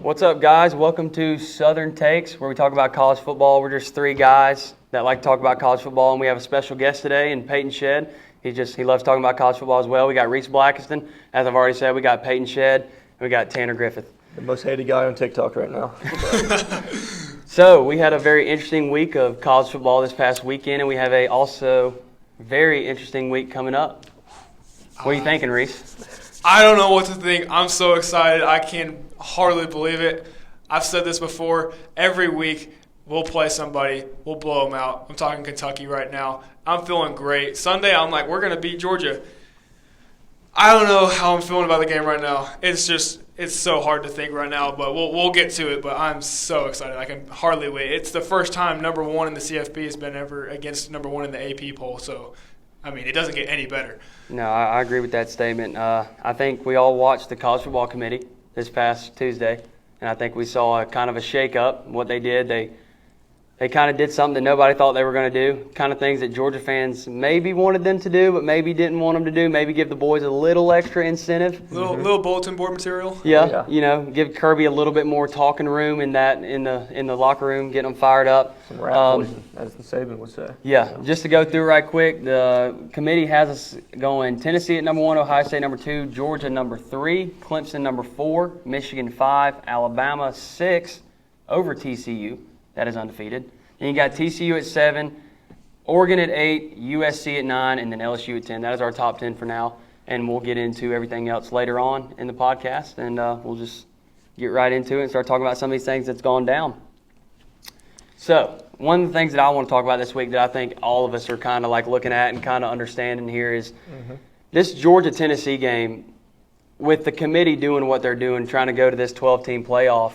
What's up, guys? Welcome to Southern Takes, where we talk about college football. We're just three guys that like to talk about college football, and we have a special guest today in Peyton Shedd. He loves talking about college football as well. We got Reese Blackiston, as I've already said. We got Peyton Shedd, and we got Tanner Griffith. The most hated guy on TikTok right now. So we had a very interesting week of college football this past weekend, and we have a also very interesting week coming up. What are you thinking, Reese? I don't know what to think. I'm so excited. I can hardly believe it. I've said this before. Every week we'll play somebody. We'll blow them out. I'm talking Kentucky right now. I'm feeling great. Sunday, I'm like, we're going to beat Georgia. I don't know how I'm feeling about the game right now. It's so hard to think right now, but we'll get to it. But I'm so excited. I can hardly wait. It's the first time number one in the CFP has been ever against number one in the AP poll. So, I mean, it doesn't get any better. No, I agree with that statement. I think we all watched the College Football Committee this past Tuesday, and I think we saw a kind of a shake-up. What they did, they kind of did something that nobody thought they were going to do, kind of things that Georgia fans maybe wanted them to do but maybe didn't want them to do, maybe give the boys a little extra incentive. Little bulletin board material. Yeah, you know, give Kirby a little bit more talking room in the locker room, getting them fired up. Some rat poison, as the Saban would say. Yeah, just to go through right quick, the committee has us going Tennessee at number 1, Ohio State number 2, Georgia number 3, Clemson number 4, Michigan 5, Alabama 6 over TCU. That is undefeated. Then you got TCU at 7, Oregon at 8, USC at 9, and then LSU at 10. That is our top 10 for now, and we'll get into everything else later on in the podcast, and we'll just get right into it and start talking about some of these things that's gone down. So one of the things that I want to talk about this week that I think all of us are kind of like looking at and kind of understanding here is this Georgia-Tennessee game, with the committee doing what they're doing, trying to go to this 12-team playoff.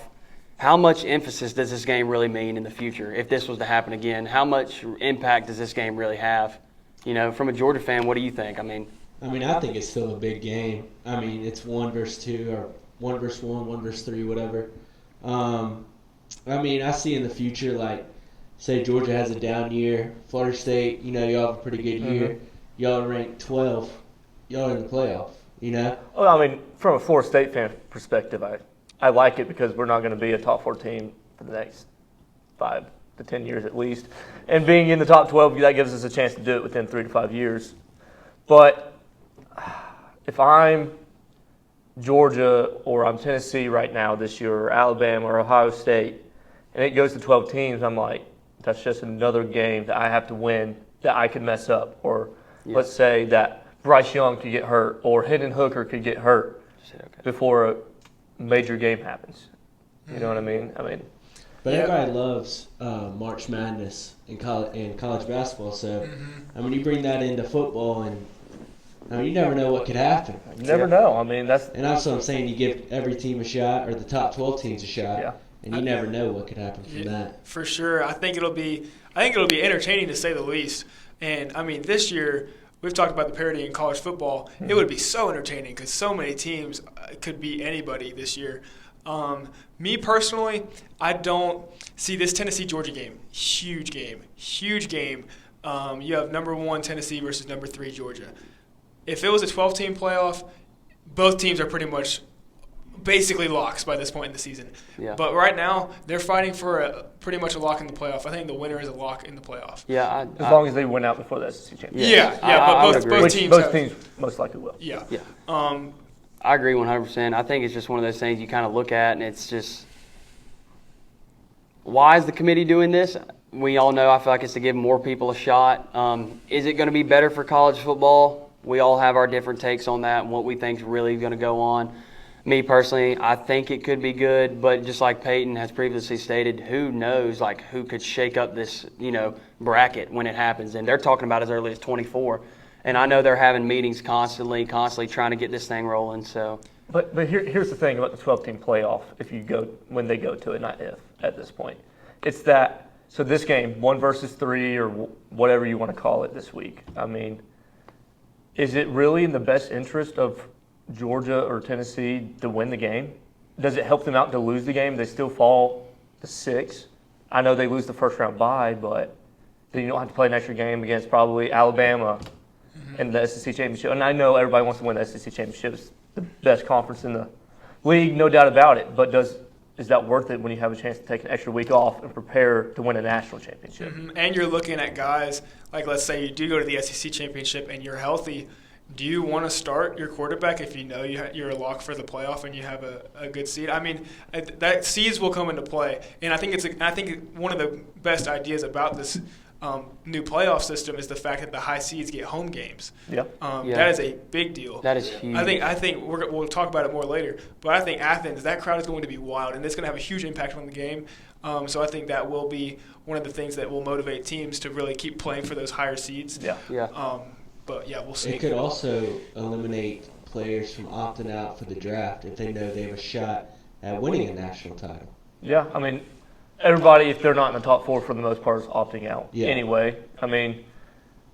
How much emphasis does this game really mean in the future? If this was to happen again, how much impact does this game really have? You know, from a Georgia fan, what do you think? I think it's still a big game. I mean, it's 1 versus 2 or 1 versus 1, 1 versus 3, whatever. I see in the future, like, say Georgia has a down year, Florida State, you know, y'all have a pretty good year. Y'all are ranked 12. Y'all are in the playoff, you know? Well, I mean, from a Florida State fan perspective, I like it because we're not going to be a top 4 team for the next 5 to 10 years at least. And being in the top 12, that gives us a chance to do it within 3 to 5 years. But if I'm Georgia or I'm Tennessee right now this year, or Alabama or Ohio State, and it goes to 12 teams, I'm like, that's just another game that I have to win that I could mess up. Or let's say that Bryce Young could get hurt or Hendon Hooker could get hurt before a major game happens. You know what I mean? But everybody loves March Madness in college basketball. So, you bring that into football, and you never know what could happen. You never know. That's what I'm saying. You give every team a shot, or the top 12 teams a shot, and you never know what could happen from that. For sure, I think it'll be entertaining to say the least. And this year, we've talked about the parity in college football. It would be so entertaining because so many teams could beat anybody this year. Me personally, I don't see this Tennessee-Georgia game. Huge game. You have number 1 Tennessee versus number 3 Georgia. If it was a 12-team playoff, both teams are pretty much basically locks by this point in the season. Yeah. But right now, they're fighting for pretty much a lock in the playoff. I think the winner is a lock in the playoff. Yeah, as long as they win out before the SEC championship. But both teams most likely will. Yeah. I agree 100%. I think it's just one of those things you kind of look at, and it's just, why is the committee doing this? We all know, I feel like it's to give more people a shot. Is it going to be better for college football? We all have our different takes on that and what we think is really going to go on. Me personally, I think it could be good, but just like Peyton has previously stated, who knows, like, who could shake up this, bracket when it happens. And they're talking about as early as 24. And I know they're having meetings constantly trying to get this thing rolling. So, but here's the thing about the 12-team playoff. When they go to it, not if at this point, it's that. So this game, 1 versus 3, or whatever you want to call it this week. Is it really in the best interest of Georgia or Tennessee to win the game? Does it help them out to lose the game? They still fall to 6. I know they lose the first round bye, but then you don't have to play an extra game against probably Alabama in the SEC championship. And I know everybody wants to win the SEC championship. It's the best conference in the league, no doubt about it. But does is that worth it when you have a chance to take an extra week off and prepare to win a national championship? Mm-hmm. And you're looking at guys, like let's say you do go to the SEC championship and you're healthy. Do you want to start your quarterback if you know you're a lock for the playoff and you have a good seed? I mean, that seeds will come into play. And I think one of the best ideas about this new playoff system is the fact that the high seeds get home games. Yeah. That is a big deal. That is huge. I think we'll talk about it more later. But I think Athens, that crowd is going to be wild, and it's going to have a huge impact on the game. So I think that will be one of the things that will motivate teams to really keep playing for those higher seeds. Yeah. But yeah, we'll see. It could also eliminate players from opting out for the draft if they know they have a shot at winning a national title. Yeah, I mean, everybody, if they're not in the top 4 for the most part, is opting out anyway. I mean,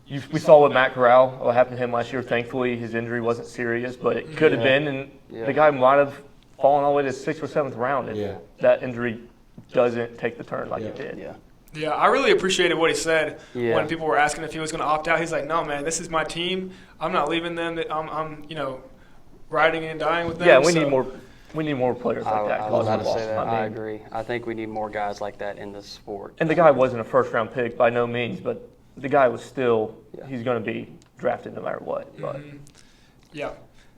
we saw with Matt Corral, what happened to him last year. Thankfully, his injury wasn't serious, but it could have been, and the guy might have fallen all the way to the 6th or 7th round if that injury doesn't take the turn like it did. Yeah, I really appreciated what he said when people were asking if he was going to opt out. He's like, "No, man, this is my team. I'm not leaving them. I'm riding and dying with them." Yeah, we need more. We need more players like that. I was about to say that. I agree. I think we need more guys like that in the sport. And the guy wasn't a first-round pick by no means, but the guy was still. He's going to be drafted no matter what. But. Yeah.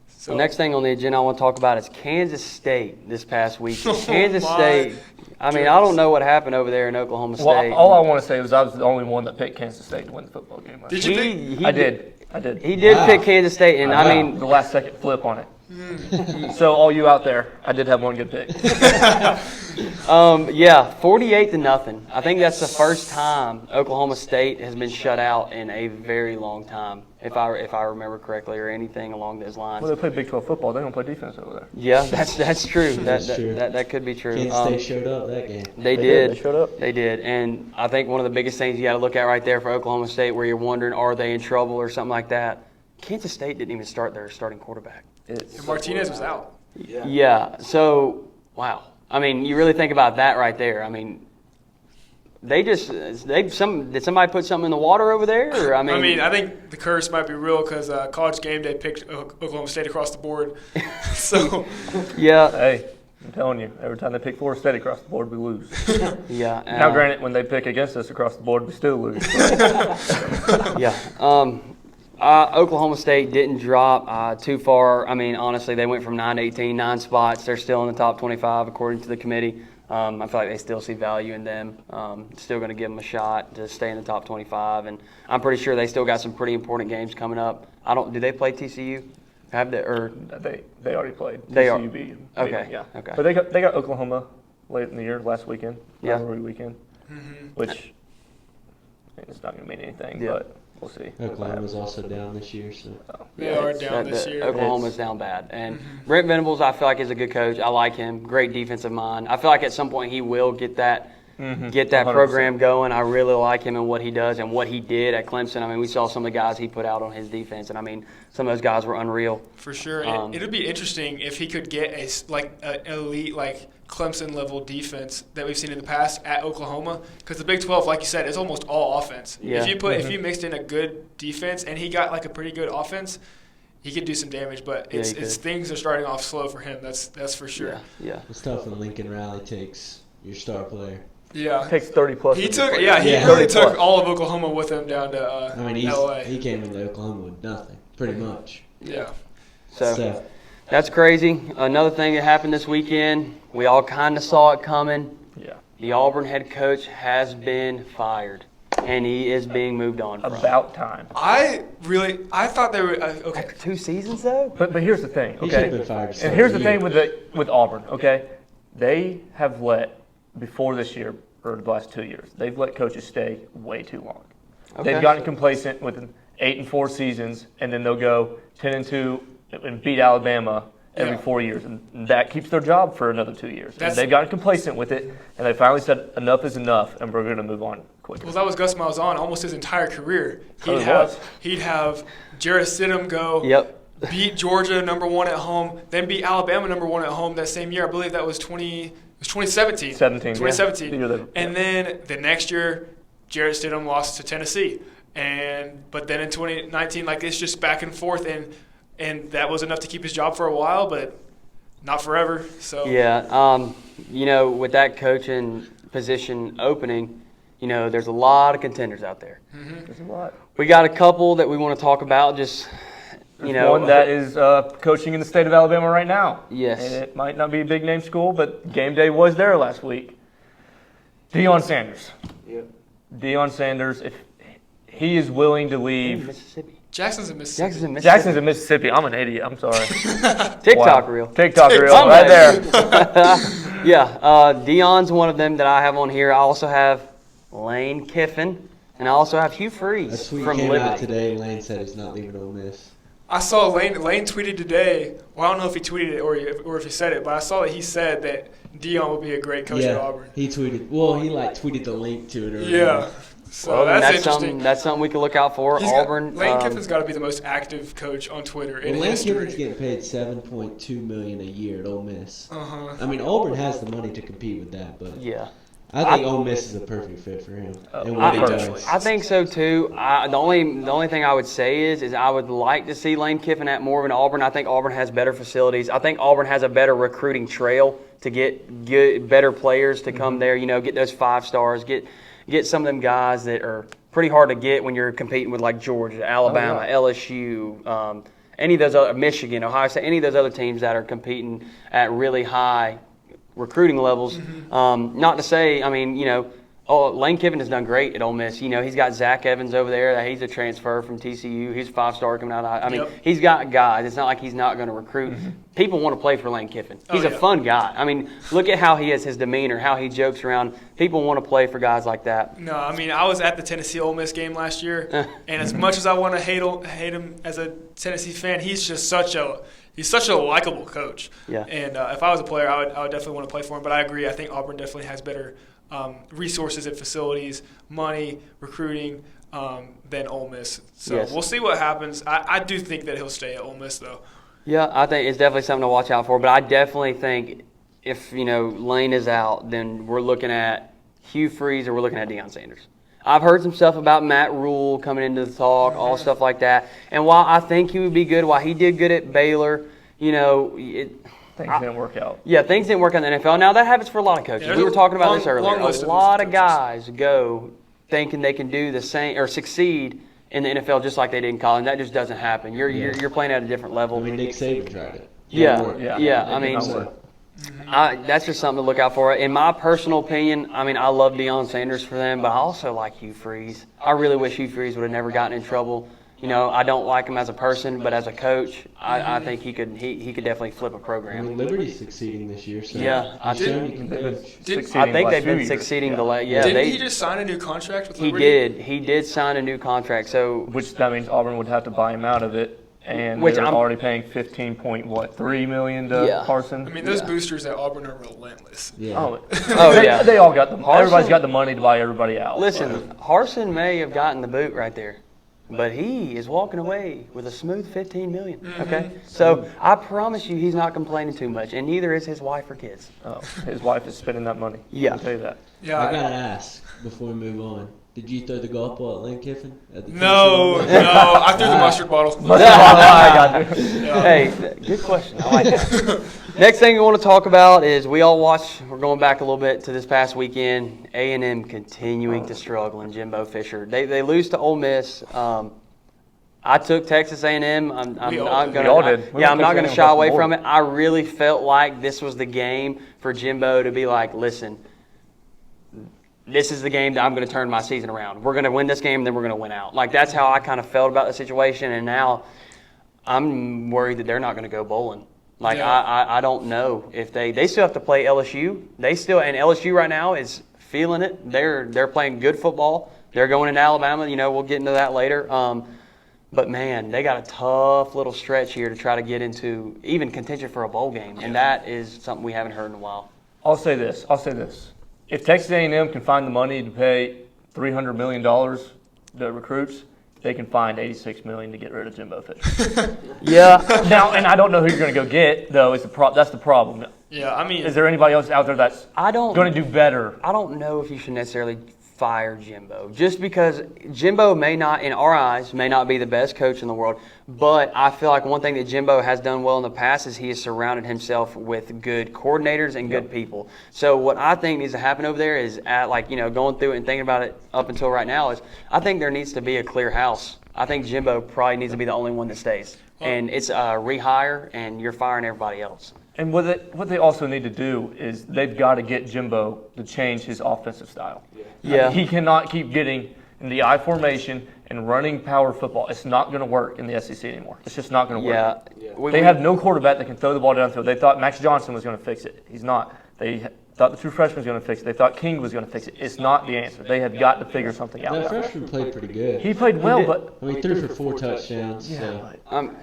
So the next thing on the agenda I want to talk about is Kansas State this past week. Kansas State. I mean, I don't know what happened over there in Oklahoma State. Well, all I want to say is I was the only one that picked Kansas State to win the football game. Did you pick? I did. He did pick Kansas State, and I mean the last second flip on it. So all you out there, I did have one good pick. 48-0. I think that's the first time Oklahoma State has been shut out in a very long time, if I remember correctly, or anything along those lines. Well, they play Big 12 football. They don't play defense over there. Yeah, that's true. That's true. That could be true. Kansas State showed up that game. They did. They showed up. They did. And I think one of the biggest things you got to look at right there for Oklahoma State, where you're wondering, are they in trouble or something like that? Kansas State didn't even start their starting quarterback. And Martinez was out. Yeah. So, wow. I mean, you really think about that right there. I mean, did somebody put something in the water over there? Or, I mean, I think the curse might be real because College Game Day picked Oklahoma State across the board. So, yeah. Hey, I'm telling you, every time they pick Florida State across the board, we lose. Yeah. Now, granted, when they pick against us across the board, we still lose. Yeah. Oklahoma State didn't drop too far. I mean, honestly, they went from 9 to 18, 9 spots. They're still in the top 25 according to the committee. I feel like they still see value in them. Still going to give them a shot to stay in the top 25, and I'm pretty sure they still got some pretty important games coming up. Do they play TCU? Have they or they already played. They are. TCU beat them. Okay. Yeah. Okay. But they got Oklahoma late in the year, last weekend, rivalry weekend, which it's not going to mean anything, but we'll see. Oklahoma's also down this year, so they are down this year. Oklahoma's down bad. And Brent Venables, I feel like, is a good coach. I like him. Great defensive mind. I feel like at some point he will get that 100%. Going. I really like him and what he does and what he did at Clemson. I mean, we saw some of the guys he put out on his defense, and I mean, some of those guys were unreal. For sure. It would be interesting if he could get an elite Clemson level defense that we've seen in the past at Oklahoma, because the Big 12, like you said, is almost all offense. Yeah. If you mixed in a good defense and he got a pretty good offense, he could do some damage. But it's things are starting off slow for him. That's for sure. Yeah. It's tough when Lincoln Riley takes your star player. Yeah, takes 30+. He really took all of Oklahoma with him down to LA. He came into Oklahoma with nothing, pretty much. Yeah. So that's crazy. Another thing that happened this weekend, we all kind of saw it coming. Yeah. The Auburn head coach has been fired, and he is being moved on from. About time. I thought they were okay. After 2 seasons, though? But here's the thing, He should okay? have been fired. And here's the thing with Auburn, okay? They have before this year, or the last 2 years, they've let coaches stay way too long. Okay. They've gotten complacent with 8-4 seasons, and then they'll go 10-2 and beat Alabama every 4 years, and that keeps their job for another 2 years. And they've gotten complacent with it, and they finally said enough is enough, and we're going to move on quickly. Well, that was Gus Malzahn almost his entire career. He'd have Jarrett Stidham go. Yep. Beat Georgia #1 at home, then beat Alabama #1 at home that same year. I believe that was 2017. 2017. Yeah. And then the next year, Jarrett Stidham lost to Tennessee. But then in 2019, it's just back and forth, and that was enough to keep his job for a while. But not forever. So Yeah, with that coaching position opening, there's a lot of contenders out there. There's a lot. We got a couple that we want to talk about. Just One that is coaching in the state of Alabama right now. Yes. And it might not be a big name school, but game day was there last week. Deion Sanders. Yep. Deion Sanders, if he is willing to leave. Mississippi. Jackson's in Mississippi. Jackson's in Mississippi. I'm an idiot. I'm sorry. TikTok reel. TikTok reel right there. Yeah, Deion's one of them that I have on here. I also have Lane Kiffin, and I also have Hugh A Freeze tweet from came out Liberty. today. Lane said he's not leaving Ole Miss. I saw Lane tweeted today. Well, I don't know if he tweeted it or if he said it, but I saw that he said that Deion would be a great coach at Auburn. He tweeted. Well, he tweeted the link to it. Earlier. Yeah. So Well, that's interesting. That's something we can look out for. Auburn. Lane Kiffin's got to be the most active coach on Twitter in Lane history. Kiffin's getting paid $7.2 million a year at Ole Miss. Uh-huh. I mean, Auburn has the money to compete with that, but Yeah. I think Ole Miss is a perfect fit for him. And I, what he does. I think so too. The only thing I would say is I would like to see Lane Kiffin at more of an Auburn. I think Auburn has better facilities. I think Auburn has a better recruiting trail to get better players to come there. Get those 5 stars. Get some of them guys that are pretty hard to get when you're competing with like Georgia, Alabama, LSU, any of those other Michigan, Ohio State, any of those other teams that are competing at really high recruiting levels. Not to say, Lane Kiffin has done great at Ole Miss. He's got Zach Evans over there. He's a transfer from TCU. He's a 5-star coming out of He's got guys. It's not like he's not going to recruit. People want to play for Lane Kiffin. He's a fun guy. Look at how he is, his demeanor, how he jokes around. People want to play for guys like that. No, I was at the Tennessee-Ole Miss game last year, and as much as I want to hate him as a Tennessee fan, he's just such a likable coach. Yeah. And if I was a player, I would definitely want to play for him. But I agree. I think Auburn definitely has better resources and facilities, money, recruiting than Ole Miss. So We'll see what happens. I do think that he'll stay at Ole Miss, though. Yeah, I think it's definitely something to watch out for. But I definitely think if, Lane is out, then we're looking at Hugh Freeze or we're looking at Deion Sanders. I've heard some stuff about Matt Rule coming into the talk, all stuff like that. And while I think he would be good, while he did good at Baylor, Things didn't work out. Yeah, things didn't work out in the NFL. Now, that happens for a lot of coaches. Yeah, we were talking about this long earlier. list A of lot of coaches. guys go thinking they can do the same or succeed in the NFL just like they did in college. That just doesn't happen. You're playing at a different level. Nick Saban tried it. That's just something to look out for. In my personal opinion, I love Deion Sanders for them, but I also like Hugh Freeze. I really wish Hugh Freeze would have never gotten in trouble. I don't like him as a person, but as a coach, I think he could definitely flip a program. Liberty's succeeding this year, so Yeah, I shown you can coach. I think they've been succeeding the last. Yeah, Didn't he just sign a new contract with He Liberty? did. He did sign a new contract. So Which that means Auburn would have to buy him out of it, and Which they're I'm- already paying $15.3 million to Carson. Those boosters at Auburn are relentless. Yeah. yeah. They all got everybody's got the money to buy everybody out. Listen, Harsin may have gotten the boot right there, but he is walking away with a smooth $15 million. Okay, so I promise you, he's not complaining too much, and neither is his wife or kids. His wife is spending that money. Yeah. I'll tell you that. Yeah. I gotta ask before we move on. Did you throw the golf ball at Lane Kiffin? At the No, I threw the mustard bottle. Hey, good question. I like that. Next thing we want to talk about is we're going back a little bit to this past weekend, A&M continuing to struggle and Jimbo Fisher. They lose to Ole Miss. I took Texas A&M. I'm not going to shy away from it. I really felt like this was the game for Jimbo to be like, listen, this is the game that I'm going to turn my season around. We're going to win this game, then we're going to win out. Like, that's how I kind of felt about the situation, and now I'm worried that they're not going to go bowling. Like, I don't know if they still have to play LSU. And LSU right now is feeling it. They're playing good football. They're going into Alabama. We'll get into that later. But, man, they got a tough little stretch here to try to get into even contention for a bowl game, and that is something we haven't heard in a while. I'll say this. If Texas A&M can find the money to pay $300 million to recruits, they can find $86 million to get rid of Jimbo Fisher. Yeah. Now, and I don't know who you're going to go get, though. That's the problem. Yeah, Is there anybody else out there that's going to do better? I don't know if you should necessarily fire Jimbo. Just because Jimbo may not, in our eyes, may not be the best coach in the world, but I feel like one thing that Jimbo has done well in the past is he has surrounded himself with good coordinators and good people. So what I think needs to happen over there is, going through it and thinking about it up until right now, is I think there needs to be a clear house. I think Jimbo probably needs to be the only one that stays. And it's a rehire, and you're firing everybody else. And what they also need to do is they've got to get Jimbo to change his offensive style. Yeah. He cannot keep getting in the I formation and running power football. It's not going to work in the SEC anymore. It's just not going to work. Yeah. They have no quarterback that can throw the ball downfield. They thought Max Johnson was going to fix it. He's not. They thought the true freshman was going to fix it. They thought King was going to fix it. It's not the answer. They have got to figure something out. That freshman played pretty good. He played well, but I mean, 3 for 4 touchdowns. yeah, So.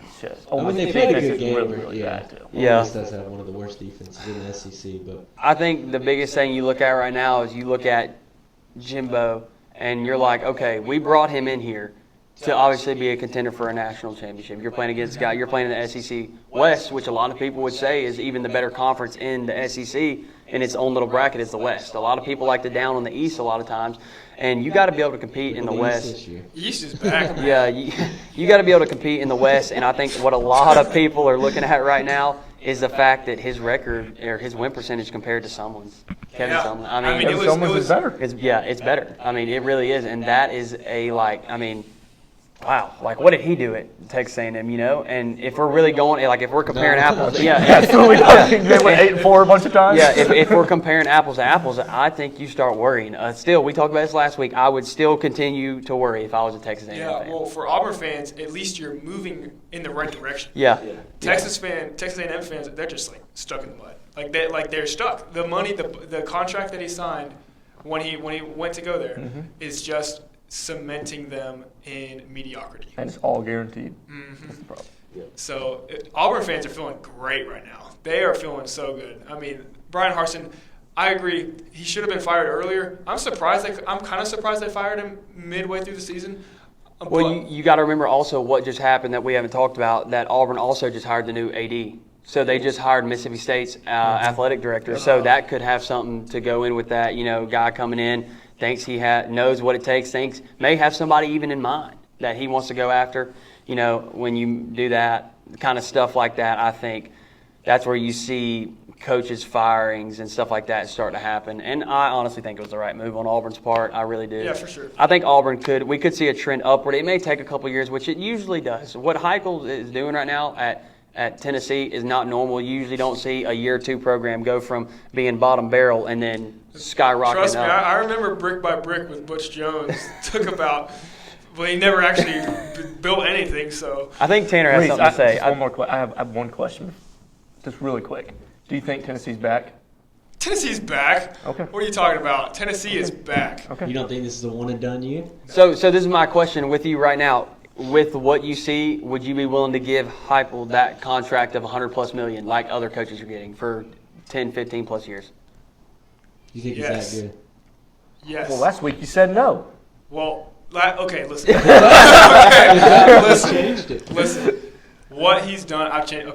it's just, I mean, they played a good game. really Yeah. bad too. Yeah. Ole Miss does have one of the worst defenses in the SEC, but I think the biggest thing you look at right now is you look at Jimbo, and you're like, okay, we brought him in here to obviously be a contender for a national championship. You're playing against guy. You're playing in the SEC West, which a lot of people would say is even the better conference in the SEC. In its own little bracket is the West. A lot of people like to down on the East a lot of times, and you got to be able to compete in the West. this year. East is back. Yeah, you got to be able to compete in the West, and I think what a lot of people are looking at right now is the fact that his record or his win percentage compared to someone's. Kevin Yeah. Sumlin. I mean, Kevin Sumlin's is better. It's better. I mean, it really is, and that is wow, what did he do at Texas A&M, And if we're really going, if we're comparing apples, They went 8-4 a bunch of times. Yeah, if we're comparing apples to apples, I think you start worrying. Still, we talked about this last week. I would still continue to worry if I was a Texas A&M fan. Well, for Auburn fans, at least you're moving in the right direction. Yeah. Texas A&M fans, they're just stuck in the mud. They're stuck. The money, the contract that he signed when he went to go there is just cementing them in mediocrity. And it's all guaranteed. Mm-hmm. That's the problem. So Auburn fans are feeling great right now. They are feeling so good. I mean, Brian Harsin, I agree. He should have been fired earlier. I'm kind of surprised they fired him midway through the season. Well, you got to remember also what just happened that we haven't talked about, that Auburn also just hired the new AD. So they just hired Mississippi State's athletic director. So that could have something to go in with that, guy coming in, thinks he knows what it takes, may have somebody even in mind that he wants to go after. When you do that, kind of stuff like that, I think that's where you see coaches' firings and stuff like that start to happen. And I honestly think it was the right move on Auburn's part. I really do. Yeah, for sure. I think Auburn we could see a trend upward. It may take a couple years, which it usually does. What Heupel is doing right now at Tennessee is not normal. You usually don't see a year or two program go from being bottom barrel and then skyrocketing Trust me, up. I remember brick by brick with Butch Jones. He never actually built anything. So I think Tanner has something to say. One more question. I have one question, just really quick. Do you think Tennessee's back? Tennessee's back. Okay. What are you talking about? Tennessee is back. Okay. You don't think this is a one and done year? So this is my question with you right now. With what you see, would you be willing to give Heupel that contract of $100+ million like other coaches are getting for 10, 15 plus years? You think Yes. he's that good? Yes. Well, last week you said no. Well, okay, listen. Okay, listen. Changed it. Listen. What he's done, I've changed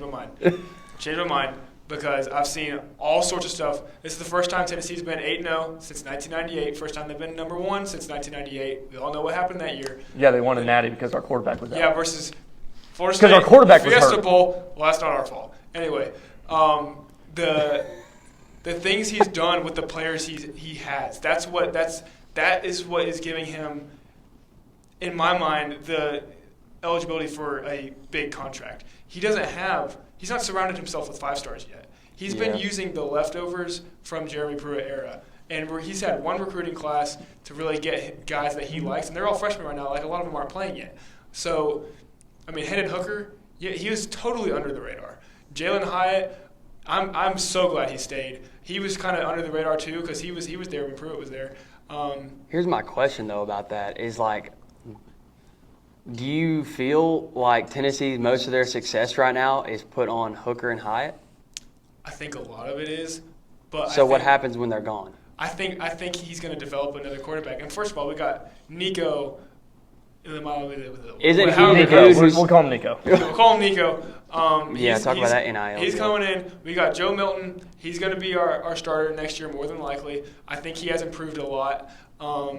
my mind. Changed my mind because I've seen all sorts of stuff. This is the first time Tennessee's been 8-0 since 1998. First time they've been number 1 since 1998. We all know what happened that year. Yeah, they won a natty because our quarterback was out. Yeah, versus Florida State. Because our quarterback was Fiesta hurt. Bowl. Well, that's not our fault. Anyway, the things he's done with the players he has. That is what is giving him, in my mind, the eligibility for a big contract. He's not surrounded himself with 5 stars yet. He's been using the leftovers from Jeremy Pruitt era. And where he's had one recruiting class to really get guys that he likes, and they're all freshmen right now. Like, a lot of them aren't playing yet. So, I mean, Hendon Hooker, he was totally under the radar. Jalen Hyatt, I'm so glad he stayed. He was kind of under the radar too because he was there when Pruitt was there. Here's my question though about that is do you feel like Tennessee's most of their success right now is put on Hooker and Hyatt? I think a lot of it is, but So what happens when they're gone? I think he's going to develop another quarterback. And first of all, we got Nico. Isn't he Nico? We'll call him Nico. We'll call him Nico. Talk about that NIL. He's coming in. We got Joe Milton. He's going to be our starter next year more than likely. I think he has improved a lot.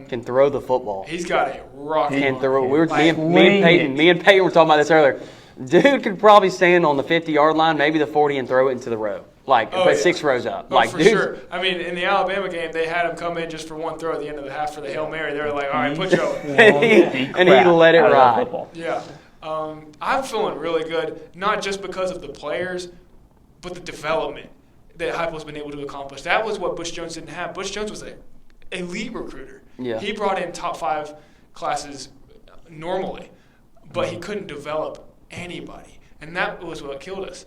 Can throw the football. He's got a rocket. Can throw. We were Like, me and Peyton were talking about this earlier. Dude could probably stand on the 50-yard line, maybe the 40, and throw it into the row. Like, Oh, but yeah. 6 rows up. Oh, Like, for dude, sure. I mean, in the Alabama game, they had him come in just for one throw at the end of the half for the Hail Mary. They were like, all right, put Joe in. and he let it ride. Yeah. I'm feeling really good, not just because of the players, but the development that Heupel's been able to accomplish. That was what Butch Jones didn't have. Butch Jones was an elite recruiter. Yeah. He brought in top 5 classes normally, but he couldn't develop anybody. And that was what killed us.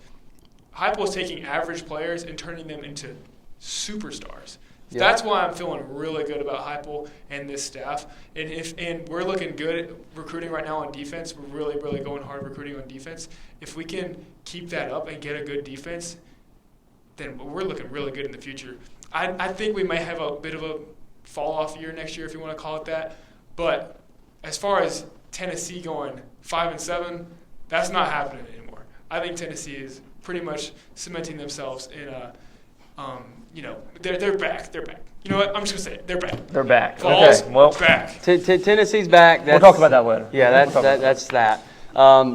Heupel was taking average players and turning them into superstars. Yeah. That's why I'm feeling really good about Heupel and this staff. And we're looking good at recruiting right now on defense. We're really, really going hard recruiting on defense. If we can keep that up and get a good defense, then we're looking really good in the future. I think we may have a bit of a fall-off year next year, if you want to call it that. But as far as Tennessee going 5-7, that's not happening anymore. I think Tennessee is pretty much cementing themselves in a, they're back. They're back. You know what? I'm just gonna say it. They're back. They're back. Vols, Okay, well, back. Tennessee's back. we'll talk about that later. Yeah, that's that.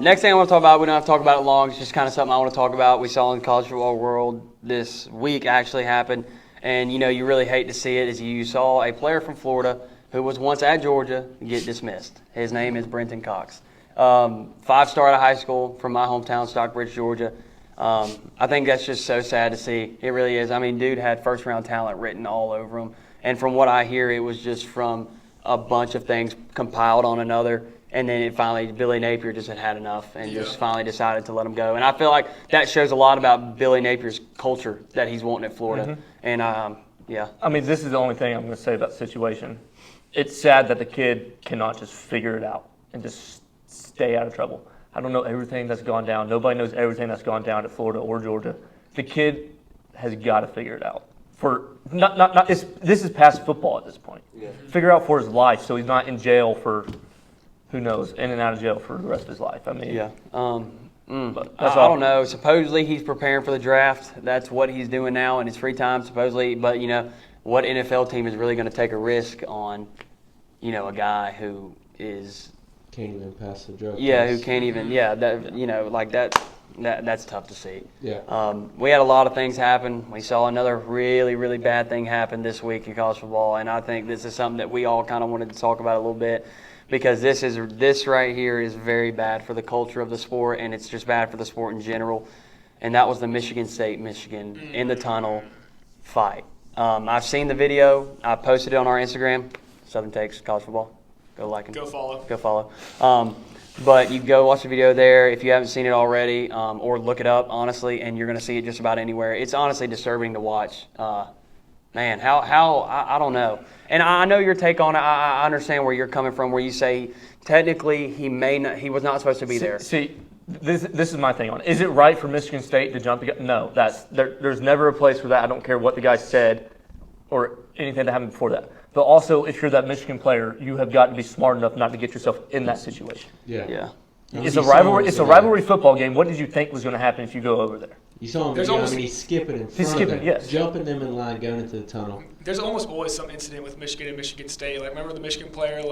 Next thing I want to talk about, we don't have to talk about it long. It's just kind of something I want to talk about. We saw in the college football world this week actually happen, and you really hate to see it. Is you saw a player from Florida who was once at Georgia get dismissed. His name is Brenton Cox. 5-star out of high school from my hometown, Stockbridge, Georgia. I think that's just so sad to see. It really is. I mean, dude had first-round talent written all over him. And from what I hear, it was just from a bunch of things compiled on another. And then Billy Napier just had enough and just finally decided to let him go. And I feel like that shows a lot about Billy Napier's culture that he's wanting at Florida. And, yeah. I mean, this is the only thing I'm going to say about the situation. It's sad that the kid cannot just figure it out and just stay out of trouble. I don't know everything that's gone down. Nobody knows everything that's gone down at Florida or Georgia. The kid has got to figure it out. This is past football at this point. Yeah. Figure out for his life so he's not in jail for, who knows, in and out of jail for the rest of his life. I mean, yeah. But I don't know. Supposedly he's preparing for the draft. That's what he's doing now in his free time, supposedly. But, what NFL team is really going to take a risk on, a guy who is – can't even pass the drug yeah, test. who can't even, that's tough to see. Yeah. We had a lot of things happen. We saw another really, really bad thing happen this week in college football, and I think this is something that we all kind of wanted to talk about a little bit because this right here is very bad for the culture of the sport, and it's just bad for the sport in general, and that was the Michigan in the tunnel fight. I've seen the video. I posted it on our Instagram, Southern Takes College Football. Go like and Go follow. Go follow. But you go watch the video there if you haven't seen it already, or look it up, honestly, and you're going to see it just about anywhere. It's honestly disturbing to watch. Man, how I don't know. And I know your take on it. I understand where you're coming from, where you say technically he was not supposed to be there. See, this is my thing on it. Is it right for Michigan State to jump the gun? No, there's never a place for that. I don't care what the guy said or anything that happened before that. But also, if you're that Michigan player, you have got to be smart enough not to get yourself in that situation. Yeah. It's a rivalry football game. What did you think was going to happen if you go over there? You saw him video, he's skipping in front of them, yes. jumping them in line, going into the tunnel. There's almost always some incident with Michigan and Michigan State. Like, remember the Michigan player,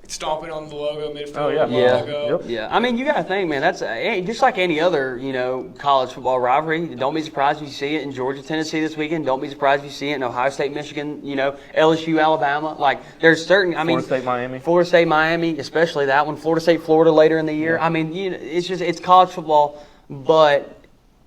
stomping on the logo midfield? Oh, yeah. Logo? Yep. Yeah, I mean, you got to think, man, that's just like any other, college football rivalry. Don't be surprised if you see it in Georgia, Tennessee this weekend. Don't be surprised if you see it in Ohio State, Michigan, LSU, Alabama. Like, there's certain, Florida State, Miami, especially that one. Florida State, Florida later in the year. Yeah. I mean, it's college football, but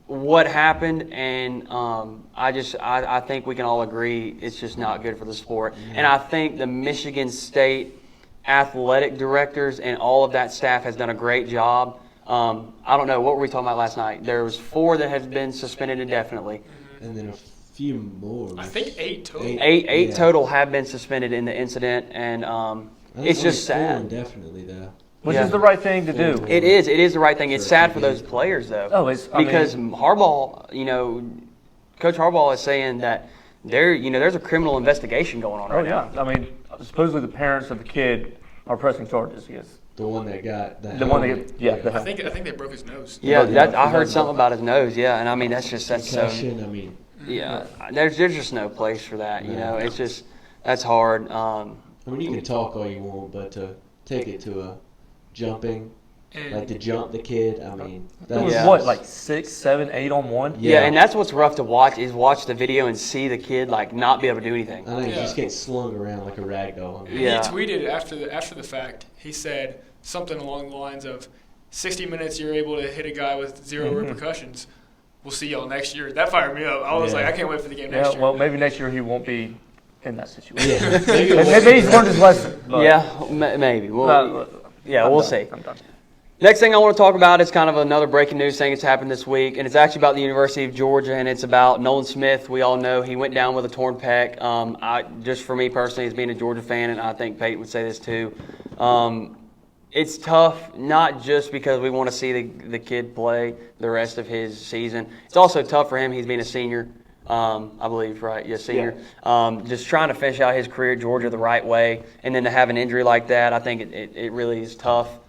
what happened, and I think we can all agree it's just not good for the sport. Mm-hmm. And I think the Michigan State athletic directors and all of that staff has done a great job. I don't know, what were we talking about last night? There was 4 that have been suspended indefinitely. And then a few more. I think 8 total. Eight total have been suspended in the incident, and it's just sad. Indefinitely, though. Which is the right thing to do. It is the right thing. It's sad for those players, though. Because Harbaugh, Coach Harbaugh is saying that there's a criminal investigation going on right now. Oh, yeah. I mean, supposedly the parents of the kid are pressing charges against the one that got that. I think they broke his nose. Yeah, I heard something about his nose. Yeah, and I mean that's so. Concussion, I mean. Yeah, there's just no place for that. It's just that's hard. I mean, you can talk all you want, but to take it to a jumping, like to jump the kid, I mean, It was Yeah. what, like 6, 7, 8 on one? Yeah, and that's what's rough to watch is watch the video and see the kid like not be able to do anything. I think he's Yeah. just getting slung around like a rag doll. And Yeah. he tweeted after the fact. He said something along the lines of, 60 minutes you're able to hit a guy with 0 repercussions. We'll see y'all next year. That fired me up. I was like, I can't wait for the game next Yeah, year. well, maybe next year he won't be in that situation. Yeah, maybe Maybe he's learned his lesson. But, Yeah, maybe. We'll I'm see. I'm done. Next thing I want to talk about is kind of another breaking news thing that's happened this week, and it's actually about the University of Georgia, and it's about Nolan Smith. We all know he went down with a torn pec. Just for me personally, as being a Georgia fan, and I think Peyton would say this too, it's tough, not just because we want to see the kid play the rest of his season. It's also tough for him. He's being a senior, I believe, right? Yeah, senior. Just trying to finish out his career at Georgia the right way, and then to have an injury like that, I think it really is tough.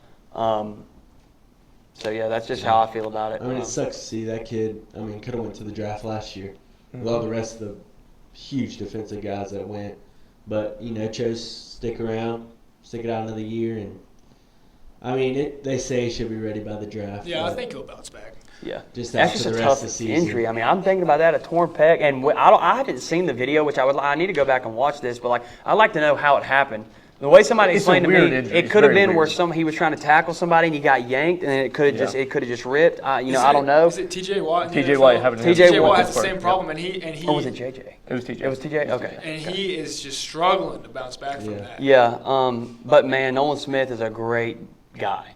So, yeah, that's just how I feel about it. I mean, it sucks to see that kid. I mean, could have went to the draft last year with all the rest of the huge defensive guys that went. But, chose to stick around, stick it out another year. And, I mean, they say he should be ready by the draft. Yeah, I think he'll bounce back. Yeah, Just that's after just the a rest tough of the season. injury. I mean, I'm thinking about that, a torn pec, and I haven't seen the video, which I need to go back and watch this. But I'd like to know how it happened. The way somebody It's a explained to weird me, injury. it It's could have very been where weird. he was trying to tackle somebody and he got yanked, and it could have just ripped. I don't know. Is it T.J. Watt? in the T.J. NFL? Watt having T.J. T.J. Watt Watt has the same problem, and he Or was it JJ? It was TJ. It was TJ. Okay. and he is just struggling to bounce back from that. Yeah. But man, Nolan Smith is a great guy.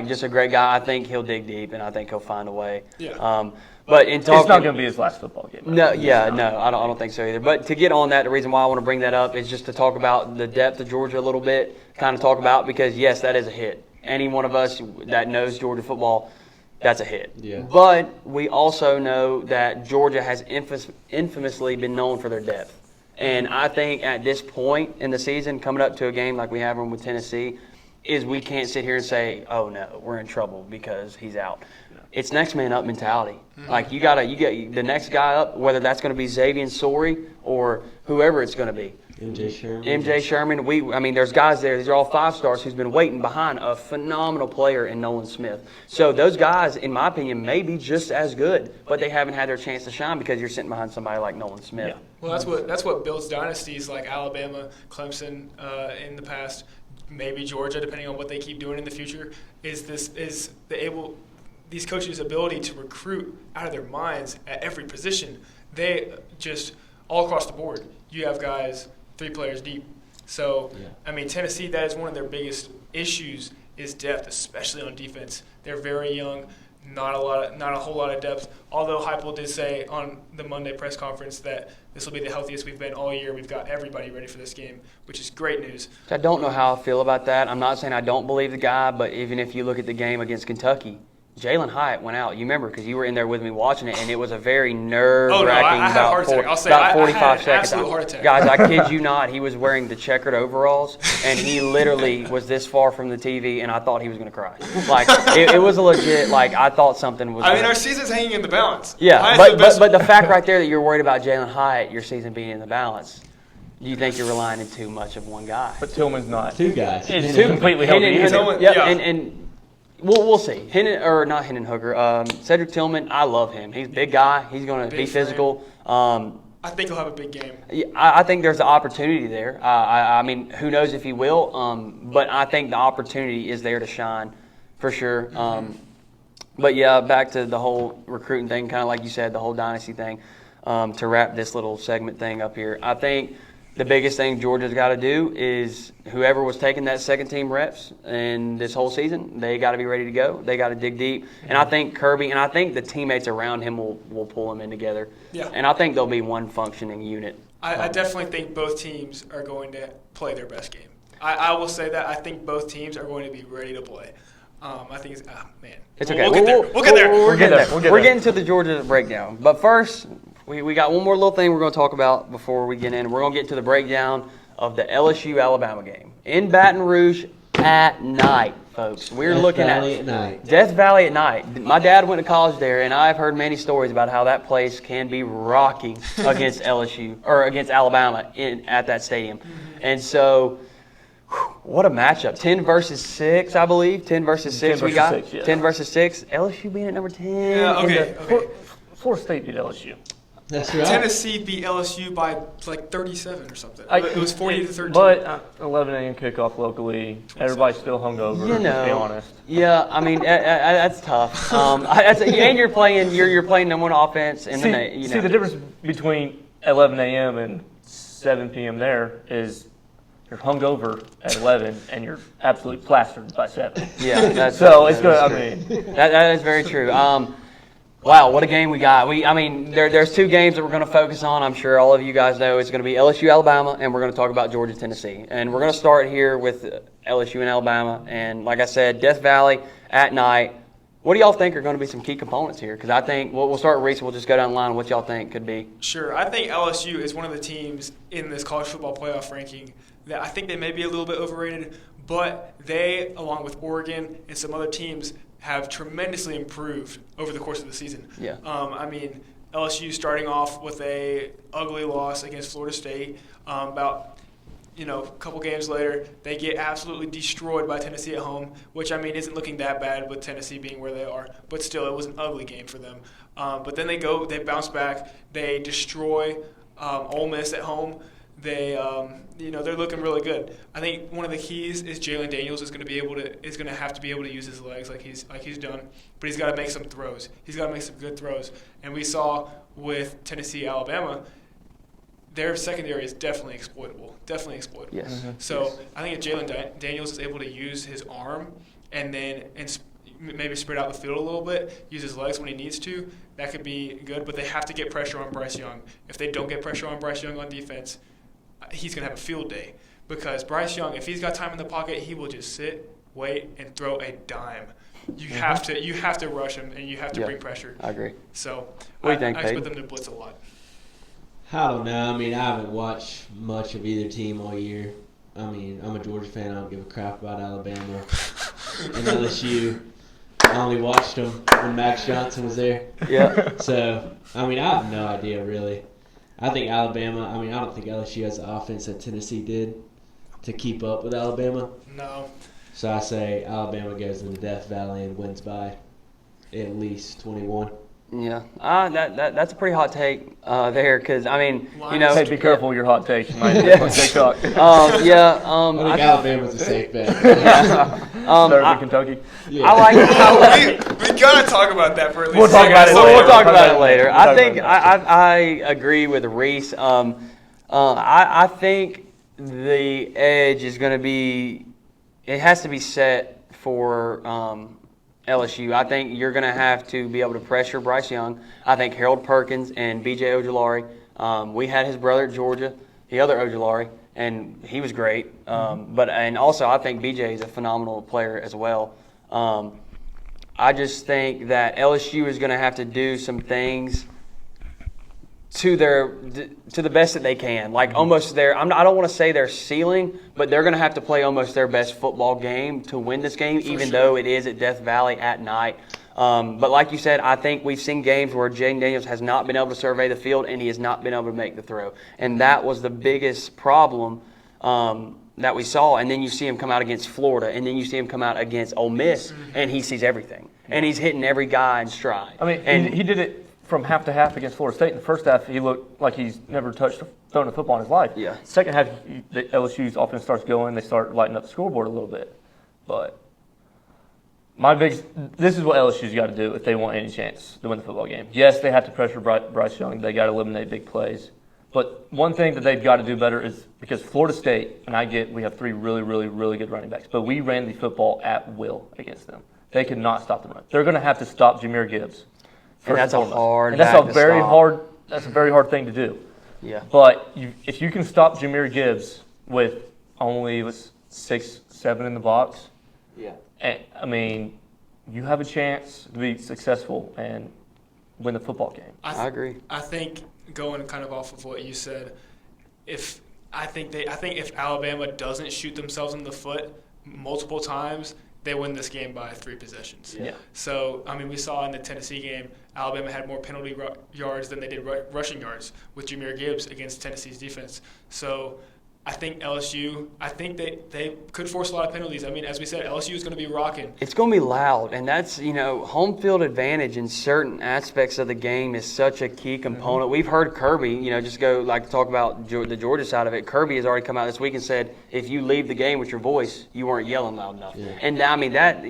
Just a great guy. I think he'll dig deep, and I think he'll find a way. Yeah. But in talking, It's not going to be his last football game. No, I don't think so either. But to get on that, the reason why I want to bring that up is just to talk about the depth of Georgia a little bit, kind of talk about, because yes, that is a hit. Any one of us that knows Georgia football, that's a hit. Yeah. But we also know that Georgia has infamously been known for their depth. And I think at this point in the season, coming up to a game like we have one with Tennessee, is we can't sit here and say, oh no, we're in trouble because he's out. It's next man up mentality. You get the next guy up, whether that's going to be Xavier Sori or whoever it's going to be. MJ Sherman. There's guys there. These are all 5-stars who's been waiting behind a phenomenal player in Nolan Smith. So those guys, in my opinion, may be just as good, but they haven't had their chance to shine because you're sitting behind somebody like Nolan Smith. Yeah. Well, that's what builds dynasties like Alabama, Clemson in the past, maybe Georgia, depending on what they keep doing in the future. These coaches' ability to recruit out of their minds at every position. They just all across the board. You have guys 3 players deep. So Tennessee, that is one of their biggest issues is depth, especially on defense. They're very young. Not a whole lot of depth. Although Heupel did say on the Monday press conference that this will be the healthiest we've been all year. We've got everybody ready for this game, which is great news. I don't know how I feel about that. I'm not saying I don't believe the guy, but even if you look at the game against Kentucky, Jalen Hyatt went out. You remember because you were in there with me watching it, and it was a very nerve-wracking I had a heart attack. I'll say about I 45 had an seconds. absolute heart attack. Guys, I kid you not, he was wearing the checkered overalls, and he literally was this far from the TV, and I thought he was going to cry. It was a legit, I thought something was Our season's hanging in the balance. Yeah, Hyatt's but the fact right there that you're worried about Jalen Hyatt, your season being in the balance, do you think you're relying on too much of one guy? But Tillman's not. 2 guys. It's completely healthy. And we'll see. Not Hendon Hooker. Cedric Tillman, I love him. He's a big guy. He's going to be physical. I think he'll have a big game. I think there's an opportunity there. Who knows if he will? But I think the opportunity is there to shine for sure. But yeah, back to the whole recruiting thing, kind of like you said, the whole dynasty thing. To wrap this little segment thing up here, I think the biggest thing Georgia's got to do is whoever was taking that second-team reps in this whole season, they got to be ready to go. They got to dig deep. And I think Kirby and I think the teammates around him will pull him in together. Yeah. And I think they'll be one functioning unit. I definitely think both teams are going to play their best game. I will say that. I think both teams are going to be ready to play. I think It's okay. We'll get there. We're getting to the Georgia breakdown. But first, we got one more little thing we're going to talk about before we get in. We're going to get to the breakdown of the LSU-Alabama game in Baton Rouge at night, folks. We're looking at Death Valley at night. My dad went to college there, and I've heard many stories about how that place can be rocking against LSU or against Alabama at that stadium. And so What a matchup. 10 versus 6, I believe. 10 versus 6 10 we got. versus 6, yeah. 10 versus 6. LSU being at number 10. Yeah, okay. Florida State beat LSU. That's right. Tennessee beat LSU by like 37 or something. It was 40 to 13. But 11 a.m. kickoff locally. Everybody's still hungover. You know, to be honest. Yeah, I mean that's tough. And you're playing number one offense, and See, then see the difference between 11 a.m. and 7 p.m. there is you're hungover at 11 and you're absolutely plastered by 7. Yeah, that's So it's good. I mean, that is very true. Wow, what a game we got. There's 2 games that we're going to focus on. I'm sure all of you guys know it's going to be LSU, Alabama, and we're going to talk about Georgia, Tennessee. And we're going to start here with LSU and Alabama. And like I said, Death Valley at night. What do y'all think are going to be some key components here? Because I think we'll start with Reese and we'll just go down the line what y'all think could be. Sure. I think LSU is one of the teams in this college football playoff ranking that I think they may be a little bit overrated, but they, along with Oregon and some other teams, have tremendously improved over the course of the season. Yeah. LSU starting off with a ugly loss against Florida State. A couple games later, they get absolutely destroyed by Tennessee at home, which, isn't looking that bad with Tennessee being where they are. But still, it was an ugly game for them. But then they bounce back. They destroy Ole Miss at home. They're looking really good. I think one of the keys is Jalen Daniels is going to have to be able to use his legs like he's done, but he's got to make some throws. He's got to make some good throws. And we saw with Tennessee, Alabama, their secondary is definitely exploitable. Yes. Mm-hmm. So I think if Jalen Daniels is able to use his arm and maybe spread out the field a little bit, use his legs when he needs to, that could be good. But they have to get pressure on Bryce Young. If they don't get pressure on Bryce Young on defense, he's going to have a field day. Because Bryce Young, if he's got time in the pocket, he will just sit, wait, and throw a dime. You have to rush him, and you have to bring pressure. I agree. So What do you think, I expect Peyton? them to blitz a lot. I don't know. I haven't watched much of either team all year. I'm a Georgia fan. I don't give a crap about Alabama and LSU. I only watched them when Max Johnson was there. Yeah. So, I have no idea, really. I think Alabama, I don't think LSU has the offense that Tennessee did to keep up with Alabama. No. So I say Alabama goes into Death Valley and wins by at least 21. Yeah, that's a pretty hot take there, because hey, be careful with your hot takes. You might Yeah. on TikTok. I think Alabama's a safe bet. Yeah. Kentucky. Yeah. We gotta talk about that for at least. We'll talk about it later. We'll talk about it later. I think I agree with Reese. I think the edge is going to be. It has to be set for LSU. I think you're going to have to be able to pressure Bryce Young. I think Harold Perkins and B.J. Ojulari. We had his brother at Georgia, the other Ojulari, and he was great. And also I think B.J. is a phenomenal player as well. I just think that LSU is going to have to do some things to the best that they can, like almost their. I don't want to say their ceiling, but they're going to have to play almost their best football game to win this game, even though it is at Death Valley at night. But like you said, I think we've seen games where Jaden Daniels has not been able to survey the field and he has not been able to make the throw, and that was the biggest problem that we saw. And then you see him come out against Florida, and then you see him come out against Ole Miss, and he sees everything, and he's hitting every guy in stride. He did it from half to half against Florida State. In the first half, he looked like he's never thrown a football in his life. Yeah. Second half, the LSU's offense starts going. They start lighting up the scoreboard a little bit. But this is what LSU's got to do if they want any chance to win the football game. Yes, they have to pressure Bryce Young. They got to eliminate big plays. But one thing that they've got to do better is, because Florida State, and we have 3 really, really, really good running backs, but we ran the football at will against them. They could not stop the run. They're going to have to stop Jahmyr Gibbs. And that's a hard. And that's a very hard. That's a very hard thing to do. Yeah. But if you can stop Jahmyr Gibbs with only 6, 7 in the box, you have a chance to be successful and win the football game. I agree. I think, going kind of off of what you said, if Alabama doesn't shoot themselves in the foot multiple times, they win this game by 3 possessions. Yeah. So, we saw in the Tennessee game, Alabama had more penalty yards than they did rushing yards with Jahmyr Gibbs against Tennessee's defense. So, I think LSU, they could force a lot of penalties. I mean, as we said, LSU is going to be rocking. It's going to be loud, and that's, home field advantage in certain aspects of the game is such a key component. Mm-hmm. We've heard Kirby, just go like to talk about the Georgia side of it. Kirby has already come out this week and said, if you leave the game with your voice, you weren't yelling loud enough. Yeah. And I mean, that,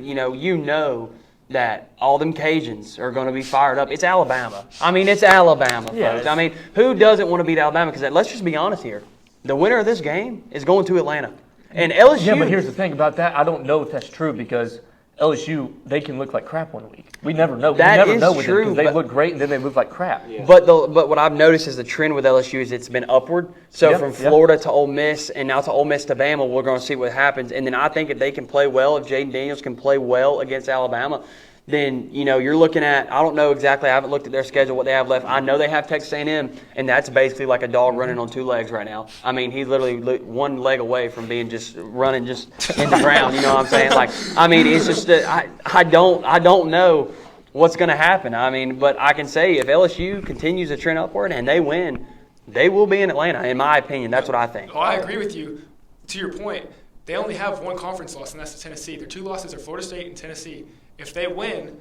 that all them Cajuns are going to be fired up. It's Alabama. I mean, it's Alabama, Yeah, folks. I mean, who doesn't want to beat Alabama? Because let's just be honest here. The winner of this game is going to Atlanta. And LSU. Yeah, but here's the thing about that. I don't know if that's true because LSU, they can look like crap one week. We never know. That we never is know with true, them because they but- look great and then they look like crap. Yeah. But what I've noticed is the trend with LSU is it's been upward. So Yeah, from yeah. Florida to Ole Miss and now to Ole Miss to Bama, we're going to see what happens. And then I think if they can play well, if Jaden Daniels can play well against Alabama, then, you're looking at, I don't know exactly, I haven't looked at their schedule, what they have left. I know they have Texas A&M, and that's basically like a dog running on two legs right now. I mean, he's literally one leg away from being just running just in the ground, you know what I'm saying? Like, I mean, it's just that I don't know what's going to happen. I mean, but I can say if LSU continues to trend upward and they win, they will be in Atlanta, in my opinion. That's what I think. Oh, I agree with you. To your point, they only have one conference loss, and that's to Tennessee. Their two losses are Florida State and Tennessee. If they win,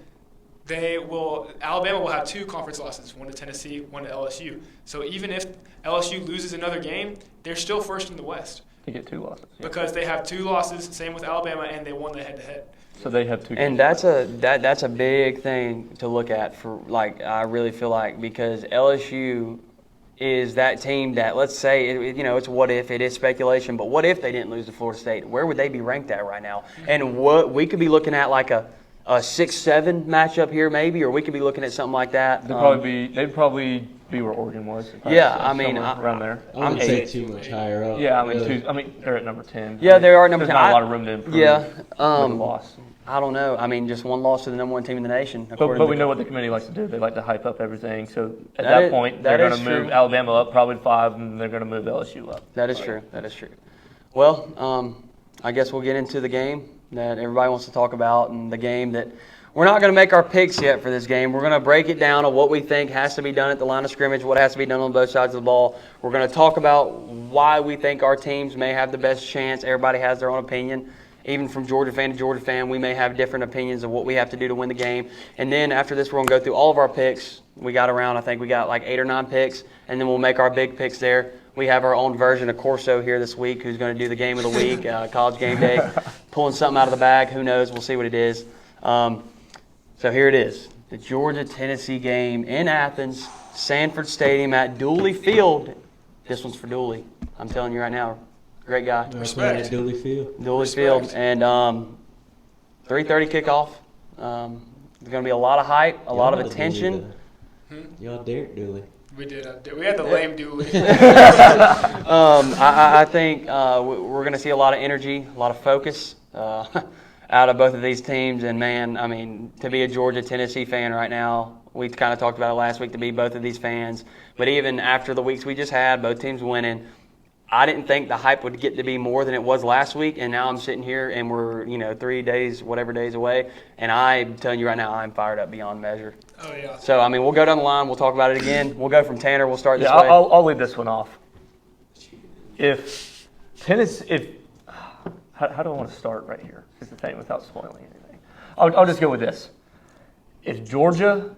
Alabama will have two conference losses, one to Tennessee, one to LSU. So even if LSU loses another game, they're still first in the West They get 2 losses. because they have 2 losses, same with Alabama, and they won the head-to-head. So they have 2 games. And that's a big thing to look at for, like, I really feel like, because LSU is that team that, let's say, it's what if, it is speculation, but what if they didn't lose to Florida State? Where would they be ranked at right now? And what we could be looking at like a 6-7 matchup here maybe, or we could be looking at something like that. They'd probably be where Oregon was. Yeah, I mean, somewhere around there. I wouldn't say 8. too much higher up. Yeah, I mean, really. they're at number 10. Yeah, they are at number There's 10. not a lot of room to improve. Yeah, with a loss. I don't know. I mean, just one loss to the number 1 team in the nation. But we know what the committee likes to do. They like to hype up everything. So at That that is- point, that they're going is to move true. Alabama up probably to 5, and they're going to move LSU up. That is true. That is true. Well, I guess we'll get into the game that everybody wants to talk about, and the game that we're not going to make our picks yet for this game. We're going to break it down on what we think has to be done at the line of scrimmage, what has to be done on both sides of the ball. We're going to talk about why we think our teams may have the best chance. Everybody has their own opinion. Even from Georgia fan to Georgia fan, we may have different opinions of what we have to do to win the game. And then after this, we're going to go through all of our picks. We got like 8 or 9 picks, and then we'll make our big picks there. We have our own version of Corso here this week who's going to do the game of the week, college game day, pulling something out of the bag. Who knows? We'll see what it is. So here it is, the Georgia-Tennessee game in Athens, Sanford Stadium at Dooley Field. This one's for Dooley. I'm telling you right now, great guy. We're playing at Dooley Field. Dooley Respect. Field, and 3:30 kickoff. There's going to be a lot of hype, a lot of attention. Y'all dared Dooley. We did. We had the lame Dooley. I think we're going to see a lot of energy, a lot of focus out of both of these teams. And, man, I mean, to be a Georgia-Tennessee fan right now, we kind of talked about it last week, to be both of these fans. But even after the weeks we just had, both teams winning, I didn't think the hype would get to be more than it was last week. And now I'm sitting here and we're, 3 days, whatever days away. And I'm telling you right now, I'm fired up beyond measure. Oh, yeah. So, I mean, we'll go down the line. We'll talk about it again. We'll go from Tanner. We'll start this Yeah, way. I'll leave this one off. If Tennessee, how do I want to start right here? Is the thing without spoiling anything. I'll just go with this. If Georgia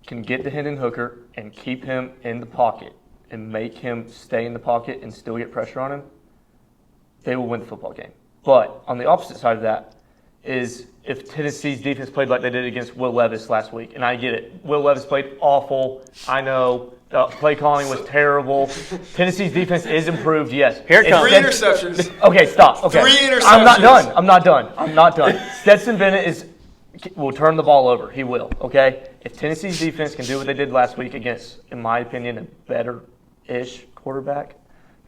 can get to Hendon Hooker and keep him in the pocket and make him stay in the pocket and still get pressure on him, they will win the football game. But on the opposite side of that is if Tennessee's defense played like they did against Will Levis last week, and I get it. Will Levis played awful. I know. Play calling was terrible. Tennessee's defense is improved, yes. Here it comes. 3 interceptions. Okay, stop. Okay. 3 interceptions. I'm not done. Stetson Bennett will turn the ball over. He will, okay? If Tennessee's defense can do what they did last week against, in my opinion, a better-ish quarterback,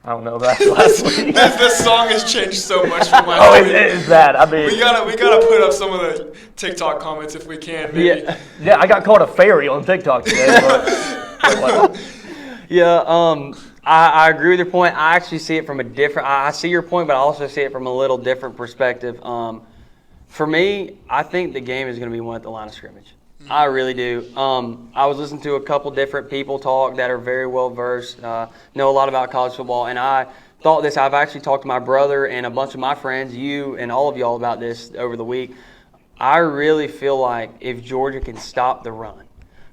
I don't know about last week. This song has changed so much from last Oh, week. it is bad. I mean, We gotta put up some of the TikTok comments if we can. Maybe. Yeah. I got called a fairy on TikTok today. But Yeah, I agree with your point. I actually see it from a different – I see your point, but I also see it from a little different perspective. For me, I think the game is going to be won at the line of scrimmage. I really do. I was listening to a couple different people talk that are very well versed, know a lot about college football, and thought this. I've actually talked to my brother and a bunch of my friends, you and all of y'all about this over the week. I really feel like if Georgia can stop the run,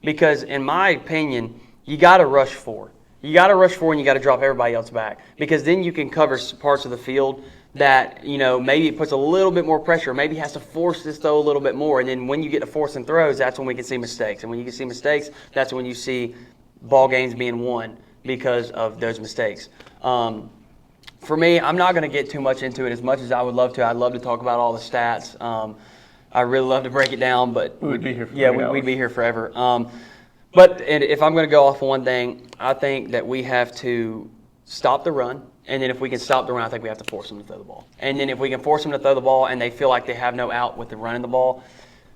because in my opinion, you got to rush forward. You got to rush forward and you got to drop everybody else back, because then you can cover parts of the field that, maybe it puts a little bit more pressure, maybe has to force this throw a little bit more. And then when you get to forcing throws, that's when we can see mistakes. And when you can see mistakes, that's when you see ball games being won because of those mistakes. For me, I'm not going to get too much into it as much as I would love to. I'd love to talk about all the stats. I really love to break it down, but we would be here for we'd be here forever. But if I'm going to go off of one thing, I think that we have to stop the run. And then if we can stop the run, I think we have to force them to throw the ball. And then if we can force them to throw the ball and they feel like they have no out with the running the ball,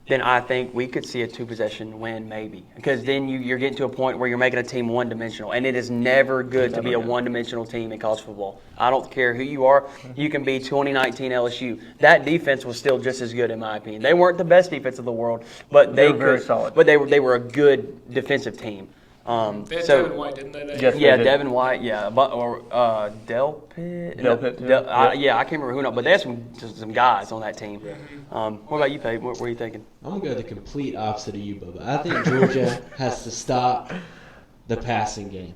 then I think we could see a 2-possession win maybe. Because then you're getting to a point where you're making a team one-dimensional. And it is never good to be a one-dimensional team in college football. I don't care who you are. You can be 2019 LSU. That defense was still just as good in my opinion. They weren't the best defense of the world, but they were very solid. But they were a good defensive team. They had Devin White, didn't they? Yes, yeah, they did. Devin White, yeah, or Delpit. Yeah. I can't remember who knows, but they had some guys on that team. What about you, Paige? What were you thinking? I'm going to go the complete opposite of you, Bubba. I think Georgia has to stop the passing game.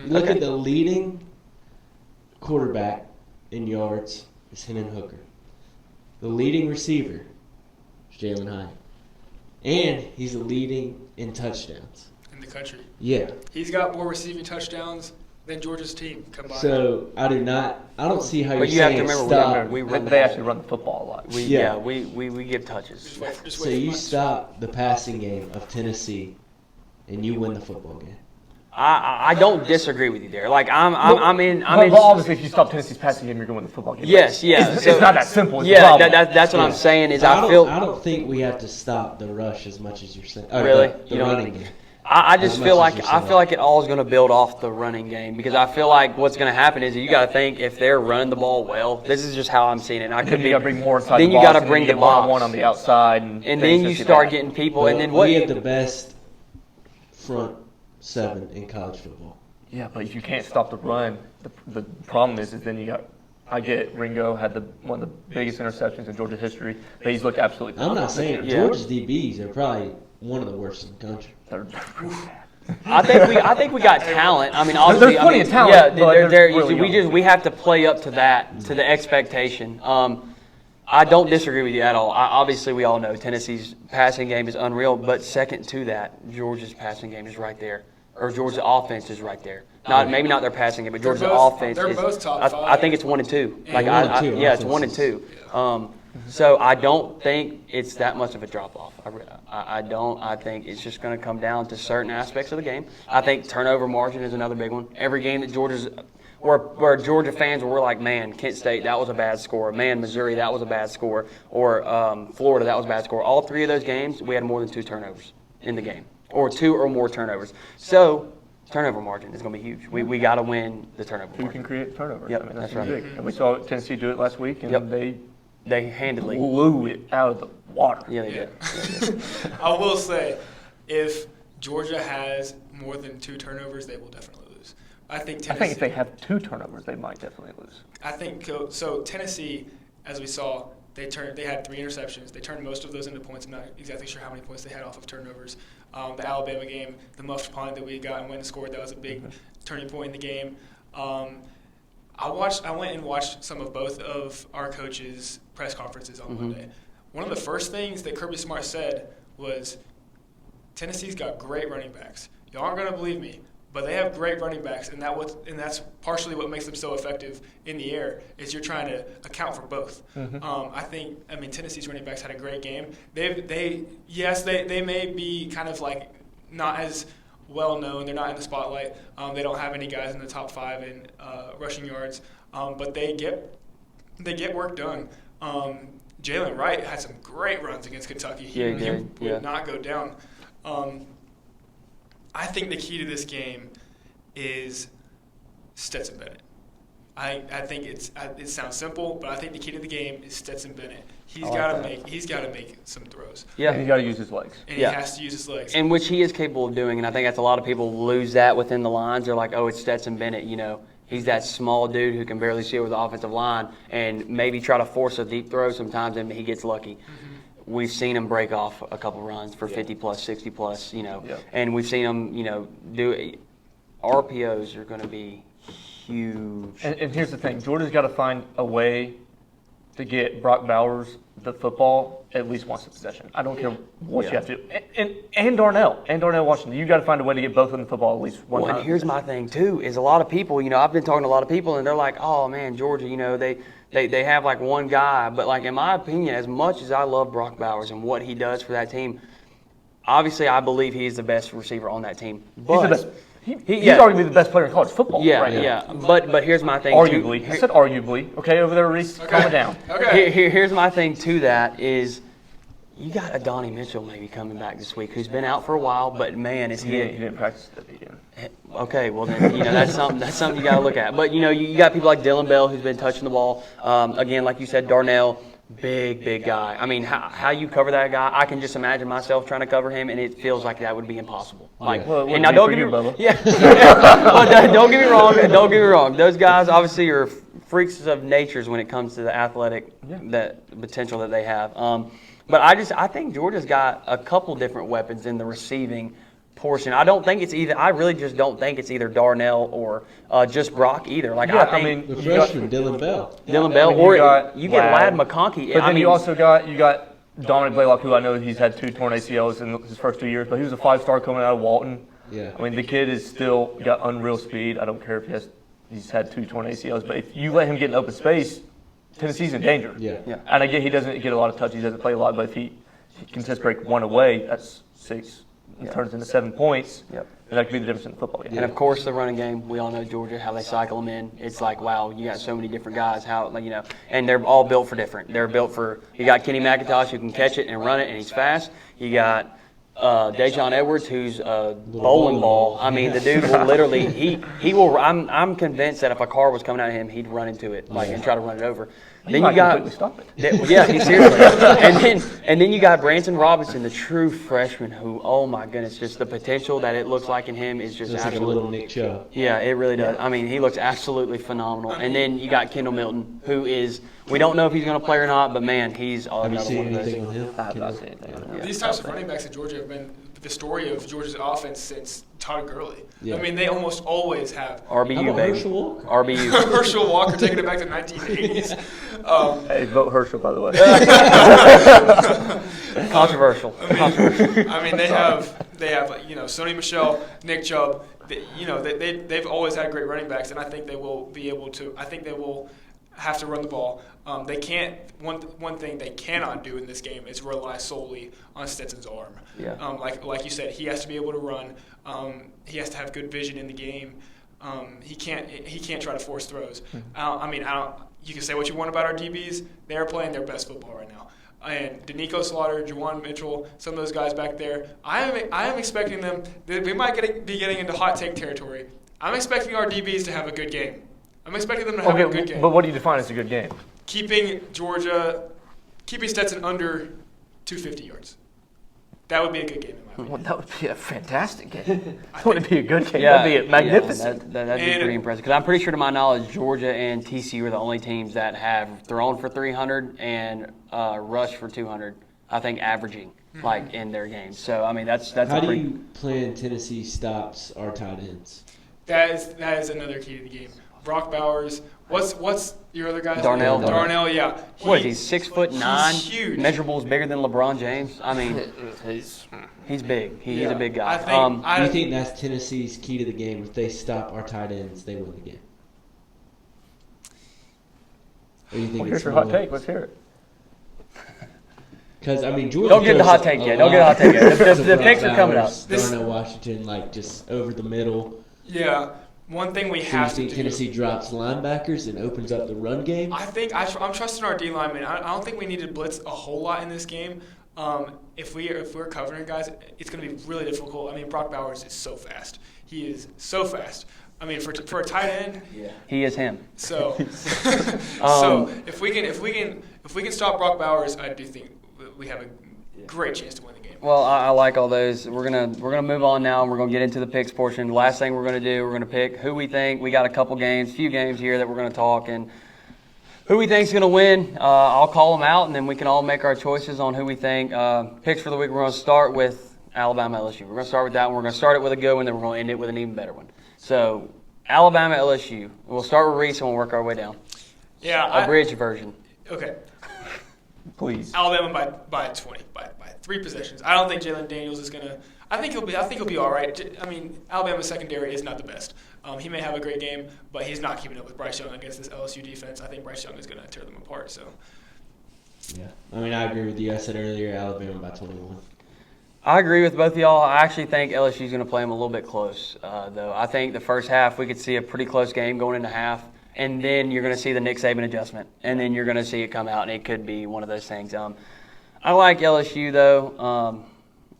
You look at the leading quarterback in yards is Hendon Hooker. The leading receiver is Jalen Hyatt. And he's the leading in touchdowns. In the country. Yeah. He's got more receiving touchdowns than Georgia's team combined. So I don't see how But you're you have saying to remember, stop. They actually run the football a lot. We give touches. Just wait So for you Mike. stop the passing game of Tennessee, and you win the football game. I don't disagree with you there. Like I'm in. But obviously, if you stop Tennessee's passing game, you're going to win the football game. Yes, yeah. It's not that simple. It's Yeah, the problem. that's what I'm saying. Is I I feel don't think we have to stop the rush as much as you're saying. Really? The You don't running think- game. I just As feel much like as you're saying. it all is going to build off the running game, because I feel like what's going to happen is you got to think if they're running the ball well. This is just how I'm seeing it. And I could Then be. you got to bring more inside Then the you box. got to and then bring you the get box one on the outside, and things then you just get start bad. getting people. But And then what? we have the best front seven in college football. Yeah, but if you can't stop the run, the problem is then you got. I get Ringo had one of the biggest interceptions in Georgia history, but he's looked absolutely. I'm not saying Yeah. Georgia's DBs are probably one of the worst in the country. I think we got talent. I mean, obviously, There's plenty of talent, Yeah, but they're really young. we have to play up to that, to the expectation. I don't disagree with you at all. Obviously, we all know Tennessee's passing game is unreal, but second to that, Georgia's passing game is right there, or Georgia's offense is right there. Maybe not their passing game, but Georgia's offense they're is. both top I five. think it's 1 and 2. And Like one and two yeah, it's 1 and offenses. 2. So I don't think it's that much of a drop off. I don't. I think it's just going to come down to certain aspects of the game. I think turnover margin is another big one. Every game that where Georgia fans were like, man, Kent State, that was a bad score. Man, Missouri, that was a bad score. Or Florida, that was a bad score. All 3 of those games, we had more than 2 turnovers in the game, or 2 or more turnovers. So turnover margin is going to be huge. We got to win the turnover Who margin. can create turnovers? Yep, I mean, that's that's right. big. And we saw Tennessee do it last week, and Yep. they handedly. blew it out of the water. Yeah, they did. I will say, if Georgia has more than 2 turnovers, they will definitely lose. I think I think if they have 2 turnovers, they might definitely lose. I think so. Tennessee, as we saw, they had 3 interceptions. They turned most of those into points. I'm not exactly sure how many points they had off of turnovers. The Alabama game, the muffed punt that we got and went and scored, that was a big turning point in the game. I went and watched some of both of our coaches' press conferences on Monday. One of the first things that Kirby Smart said was, Tennessee's got great running backs. Y'all aren't going to believe me, but they have great running backs, and that's partially what makes them so effective in the air, is you're trying to account for both. Tennessee's running backs had a great game. They may be kind of like not as well known. They're not in the spotlight. They don't have any guys in the top 5 in rushing yards, but they get work done. Jalen Wright had some great runs against Kentucky. He would not go down. I think the key to this game is Stetson Bennett. I think it sounds simple, but I think the key to the game is Stetson Bennett. He's got to make some throws. Yeah, And he's got to use his legs. And he has to use his legs. and which he is capable of doing. And I think that's a lot of people lose that within the lines. They're like, oh, it's Stetson Bennett, He's that small dude who can barely see over the offensive line and maybe try to force a deep throw sometimes, and he gets lucky. We've seen him break off a couple runs for 50-plus, 60-plus, and we've seen him, do RPOs are going to be huge. And here's the thing. Georgia's got to find a way to get Brock Bowers the football at least once a possession. I don't care what you have to do. And Darnell Washington. You got to find a way to get both of them the football at least one time. And here's my thing, too, is a lot of people, I've been talking to a lot of people, and they're like, oh, man, Georgia, they have, like, one guy. But, like, in my opinion, as much as I love Brock Bowers and what he does for that team, obviously I believe he's the best receiver on that team. But he's the best. He's arguably the best player in college football right now. Yeah. But here's my thing. Arguably. I said arguably. Okay, over there, Reese. Calm it down. Okay. Here's my thing to that is you got a Donnie Mitchell maybe coming back this week who's been out for a while, but, man, is he didn't practice that weekend. Okay, well then, that's something you got to look at. But, you got people like Dylan Bell who's been touching the ball. Again, like you said, Darnell. Big guy. I mean, how you cover that guy? I can just imagine myself trying to cover him, and it feels like that would be impossible. And now don't get me wrong. Well, don't get me wrong. Don't get me wrong. Those guys obviously are freaks of natures when it comes to the athletic that potential that they have. But I think Georgia's got a couple different weapons in the receiving portion. I really just don't think it's either Darnell or just Brock either. I think the freshman Dylan Bell. You get Ladd McConkey. But then you also got Dominic Blaylock, who I know he's had 2 torn ACLs in his first 2 years, but he was a 5-star coming out of Walton. Yeah. I mean, the kid is still got unreal speed. I don't care if he's had 2 torn ACLs, but if you let him get in open space, Tennessee's in danger. Yeah. And I get he doesn't get a lot of touches, he doesn't play a lot, but if he can just break one away, that's 6. It turns into 7 points. Yep. And that could be the difference in the football game. And of course, the running game. We all know Georgia, how they cycle them in. It's like, wow, you got so many different guys. And they're all built for different. They're built for. You got Kenny McIntosh who can catch it and run it, and he's fast. You got Dejon Edwards, who's a bowling ball. I mean, the dude will literally. He will. I'm convinced that if a car was coming at him, he'd run into it, and try to run it over. Then you got completely stop it. Yeah, seriously. and then you got Branson Robinson, the true freshman, who, oh my goodness, just the potential that it looks like in him is just absolutely. Like a little Nick Chubb. Yeah, it really does. I mean, he looks absolutely phenomenal. And then you got Kendall Milton, who is. We don't know if he's going to play or not, but man, he's Have you seen anything on him? I have not seen anything on him. These types of running backs at Georgia have been the story of Georgia's offense since Todd Gurley. Yeah. I mean, they almost always have. RBU, baby. Herschel Walker? RBU. Herschel Walker taking it back to 1980s. Hey, vote Herschel, by the way. Controversial. I mean, they have Sony Michel, Nick Chubb. They've always had great running backs, and I think they will be able to. I think they will have to run the ball. They can't. One thing they cannot do in this game is rely solely on Stetson's arm. Yeah. Like you said, he has to be able to run. He has to have good vision in the game. He can't try to force throws. You can say what you want about our DBs. They're playing their best football right now. And Danico Slaughter, Juwan Mitchell, some of those guys back there, I am expecting them. We might be getting into hot take territory. I'm expecting our DBs to have a good game. I'm expecting them to have a good game. But what do you define as a good game? Keeping Stetson under 250 yards. That would be a good game in my opinion. Well, that would be a fantastic game. That would be a good game. Yeah, That'd be magnificent. That'd be pretty impressive. Because I'm pretty sure, to my knowledge, Georgia and TCU are the only teams that have thrown for 300 and rushed for 200. I think averaging in their games. So I mean that's. How do you plan Tennessee stops our tight ends? That is another key to the game. Brock Bowers. What's your other guy's Darnell. name? Darnell, yeah. What is he? 6'9"? He's huge. Measurables bigger than LeBron James. I mean, he's big. He's a big guy. Do you think that's Tennessee's key to the game? If they stop our tight ends, they win the game. Or you think Here's your hot take. Let's hear it. Because Georgia. Don't get the hot take yet. The picks are coming up. Darnell Washington, just over the middle. Yeah. One thing we So you have to think do. Tennessee drops linebackers and opens up the run game? I think I'm trusting our D linemen. I don't think we need to blitz a whole lot in this game. If we're covering guys, it's going to be really difficult. I mean, Brock Bowers is so fast. He is so fast. I mean, for a tight end, he is him. So, so if we can stop Brock Bowers, I do think we have a great chance to win the game. Well, I like all those. We're gonna move on now, and we're gonna get into the picks portion. The last thing we're gonna do, we're gonna pick who we think. We got a few games here that we're gonna talk, and who we think's gonna win. I'll call them out, and then we can all make our choices on who we think. Picks for the week. We're gonna start with Alabama LSU. We're gonna start with that one. We're gonna start it with a good one, then we're gonna end it with an even better one. So Alabama LSU. We'll start with Reese, and we'll work our way down. Yeah, Abridged version. Okay. Please. Alabama by 20, by 3 possessions. I don't think Jalen Daniels is gonna. I think he'll be all right. I mean, Alabama's secondary is not the best. He may have a great game, but he's not keeping up with Bryce Young against this LSU defense. I think Bryce Young is gonna tear them apart. So. Yeah, I mean, I agree with you. I said earlier, Alabama by 21. I agree with both of y'all. I actually think LSU is going to play them a little bit close, though. I think the first half we could see a pretty close game going into half, and then you're going to see the Nick Saban adjustment, and then you're going to see it come out, and it could be one of those things. I like LSU, though,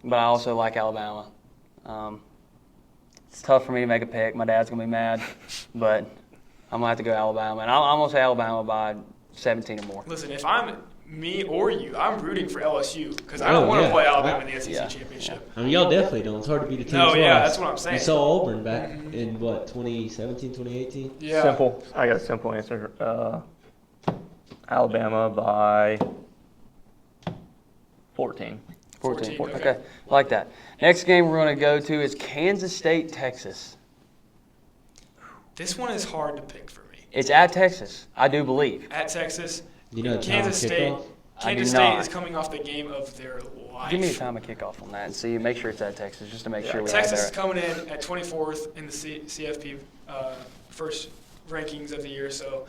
but I also like Alabama. It's tough for me to make a pick. My dad's going to be mad, but I'm going to have to go Alabama, and I'm going to say Alabama by 17 or more. Listen, if I'm me or you, I'm rooting for LSU because I don't want to play Alabama in the SEC championship. I mean, y'all definitely don't. It's hard to beat a team. No, yeah, twice. that's what I'm saying. You saw Auburn back in, 2017, 2018? Yeah. Simple. I got a simple answer. Alabama by 14. 14. Okay. Okay, like that. Next game we're going to go to is Kansas State, Texas. This one is hard to pick for me. It's at Texas, I do believe. At Texas, You know, Kansas State. Kansas I do State not. is coming off the game of their life. Give me a time of kickoff on that and see. Make sure it's at Texas, just to make sure we Texas is have there. coming in at 24th in the CFP first rankings of the year. So,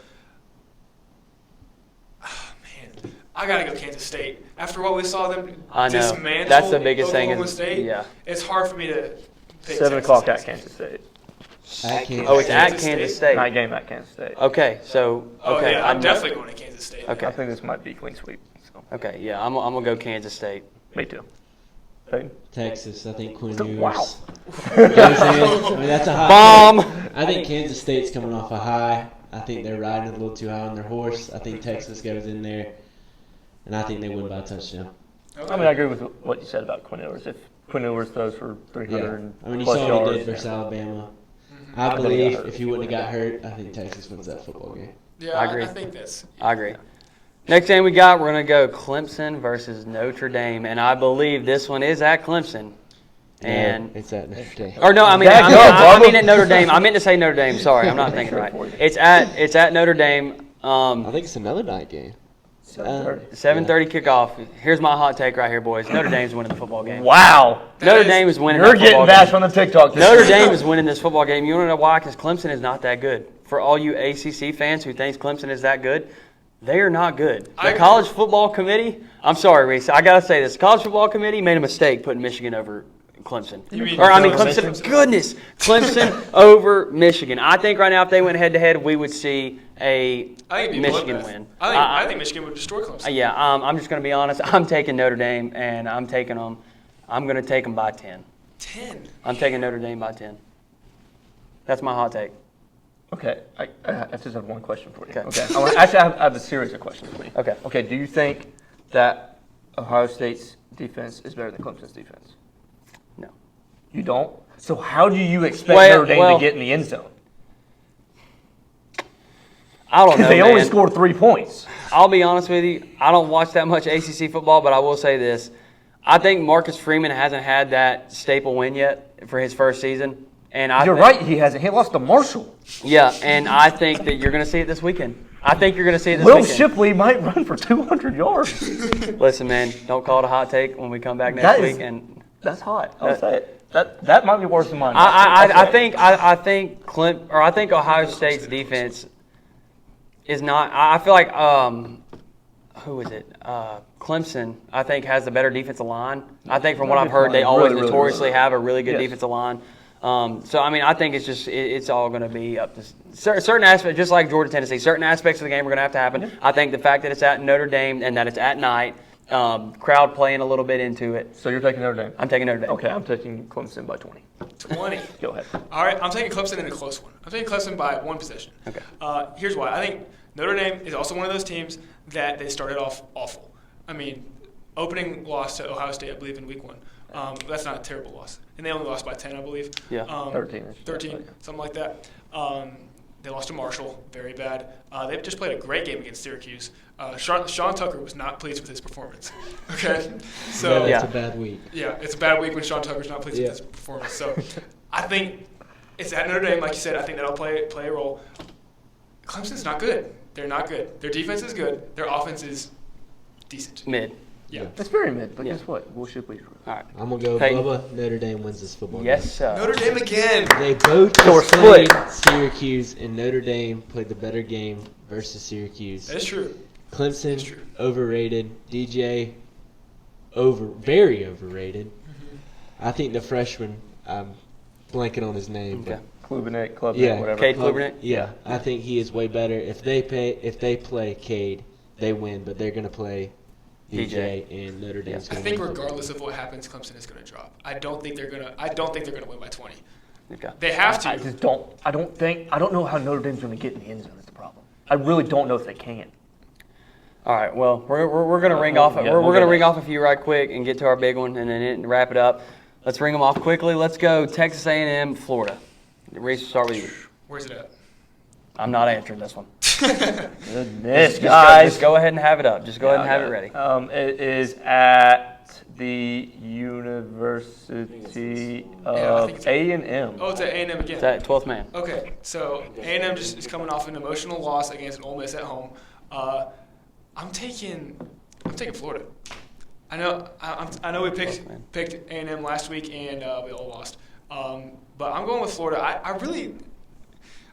man, I gotta go Kansas State. After what we saw them I know. dismantle That's the biggest thing Oklahoma is- State, yeah. it's hard for me to pick 7 Texas. o'clock at Kansas State. At Kansas Oh, it's State. at Kansas Kansas State? State. Night game at Kansas State. Okay, so Oh okay, yeah, I'm definitely going to Kansas State. Okay. I think this might be clean sweep. So. Okay, yeah, I'm gonna go Kansas State. Me too. Peyton? Texas, I think Quinn Ewers. Wow. You know what I'm saying? I mean, that's a high. Bomb. I think Kansas State's coming off a high. I think they're riding a little too high on their horse. I think Texas goes in there, and I think they win by a touchdown. Okay. I mean, I agree with what you said about Quinn Ewers. If Quinn Ewers throws for 300 Yeah. and I mean, you plus saw what yards, he did versus Alabama. I Not that he got believe hurt. if he wouldn't have got hurt, I think Texas wins that football game. Yeah, I agree. I think that's. I agree. Next game we got, we're gonna go Clemson versus Notre Dame, and I believe this one is at Clemson. And it's at Notre Dame. or no, I mean Back up, I mean Bubba. at Notre Dame. I meant to say Notre Dame. Sorry, I'm not thinking right. It's at Notre Dame. I think it's another night game. 7:30. 7:30 kickoff. Here's my hot take right here, boys. Notre Dame's winning the football game. Wow. Notre Dame is winning. You're that getting football bashed game. on the TikTok. this Notre week. Dame is winning this football game. You want to know why? Because Clemson is not that good. For all you ACC fans who thinks Clemson is that good, they are not good. I The agree. college football committee. I'm sorry, Reese. I gotta say this. College football committee made a mistake putting Michigan over Clemson. You mean Clemson. Clemson? Goodness, Clemson over Michigan. I think right now, if they went head to head, we would see a I think it'd be a Michigan bloodbath. win. I think Michigan would destroy Clemson. Yeah, I'm just going to be honest. I'm taking Notre Dame, and I'm taking them. I'm going to take them by 10. 10. I'm taking Notre Dame by 10. That's my hot take. Okay, I just have one question for you. Okay. Actually, I have a series of questions for you. Okay. Okay, do you think that Ohio State's defense is better than Clemson's defense? No. You don't? So how do you expect Well- Notre Dame well- to get in the end zone? I don't know, They only man. scored 3 points. I'll be honest with you. I don't watch that much ACC football, but I will say this. I think Marcus Freeman hasn't had that staple win yet for his first season. And You're right, he hasn't. He lost to Marshall. Yeah, and I think that you're going to see it this weekend. I think you're going to see it this Will weekend. Shipley might run for 200 yards. Listen, man, don't call it a hot take when we come back next That is- week. And That's hot. I'll say it. That might be worse than mine. I think Ohio State's defense is not. I feel like who is it? Clemson, I think, has the better defensive line. I think from what I've heard, they always Really, really, notoriously really. have a really good Yes. defensive line. So I mean, I think it's just it's all going to be up to certain aspects, just like Georgia, Tennessee. Certain aspects of the game are going to have to happen. I think the fact that it's at Notre Dame and that it's at night, crowd playing a little bit into it. So you're taking Notre Dame? I'm taking Notre Dame. Okay, I'm taking Clemson by 20. 20. Go ahead. All right, I'm taking Clemson in a close one. I'm taking Clemson by 1 possession. Okay. Here's why. I think Notre Dame is also one of those teams that they started off awful. I mean, opening loss to Ohio State, I believe, in week 1. That's not a terrible loss. And they only lost by 10, I believe. Yeah. 13. 13, something like that. They lost to Marshall, very bad. They've just played a great game against Syracuse. Sean Tucker was not pleased with his performance. Okay, so It's a bad week. yeah, it's a bad week when Sean Tucker's not pleased with his performance. So I think it's at Notre Dame, like you said. I think that'll play a role. Clemson's not good. They're not good. Their defense is good. Their offense is decent. Mid. Yeah. It's very mid, but Yeah. guess what? We'll shoot please. All right. I'm going to go Peyton. Bubba. Notre Dame wins this football Yes, game. sir. Notre Dame again. They both So we're just played split. Syracuse, and Notre Dame played the better game versus Syracuse. That is true. Clemson, That's true. overrated. DJ, very overrated. I think the freshman, I'm blanking on his name. Okay. Klubenek, Klubnik, Yeah. whatever. Cade Klubernick? Yeah, I think he is way better. If they play Cade, they win. But they're gonna play DJ, and Notre Dame's I gonna think win. regardless of what happens, Clemson is going to drop. I don't think they're going to win by 20. Okay. They have to. I just don't. I don't know how Notre Dame's going to get in the end zone. Is the problem. I really don't know if they can. All right. Well, we're gonna ring off. Yeah, We're we'll gonna go ring next. off a few right quick and get to our big one, and then wrap it up. Let's ring them off quickly. Let's go. Texas A&M, Florida. Reese, we'll start with you. Where's it at? I'm not answering this one. Goodness, Just go ahead and have it up. Just go ahead and have it ready. It is at the University I of think it's- A&M. Oh, it's at A&M again. It's at 12th man. Okay, so A&M just is coming off an emotional loss against an Ole Miss at home. I'm taking Florida. I know we picked A&M last week and we all lost. But I'm going with Florida.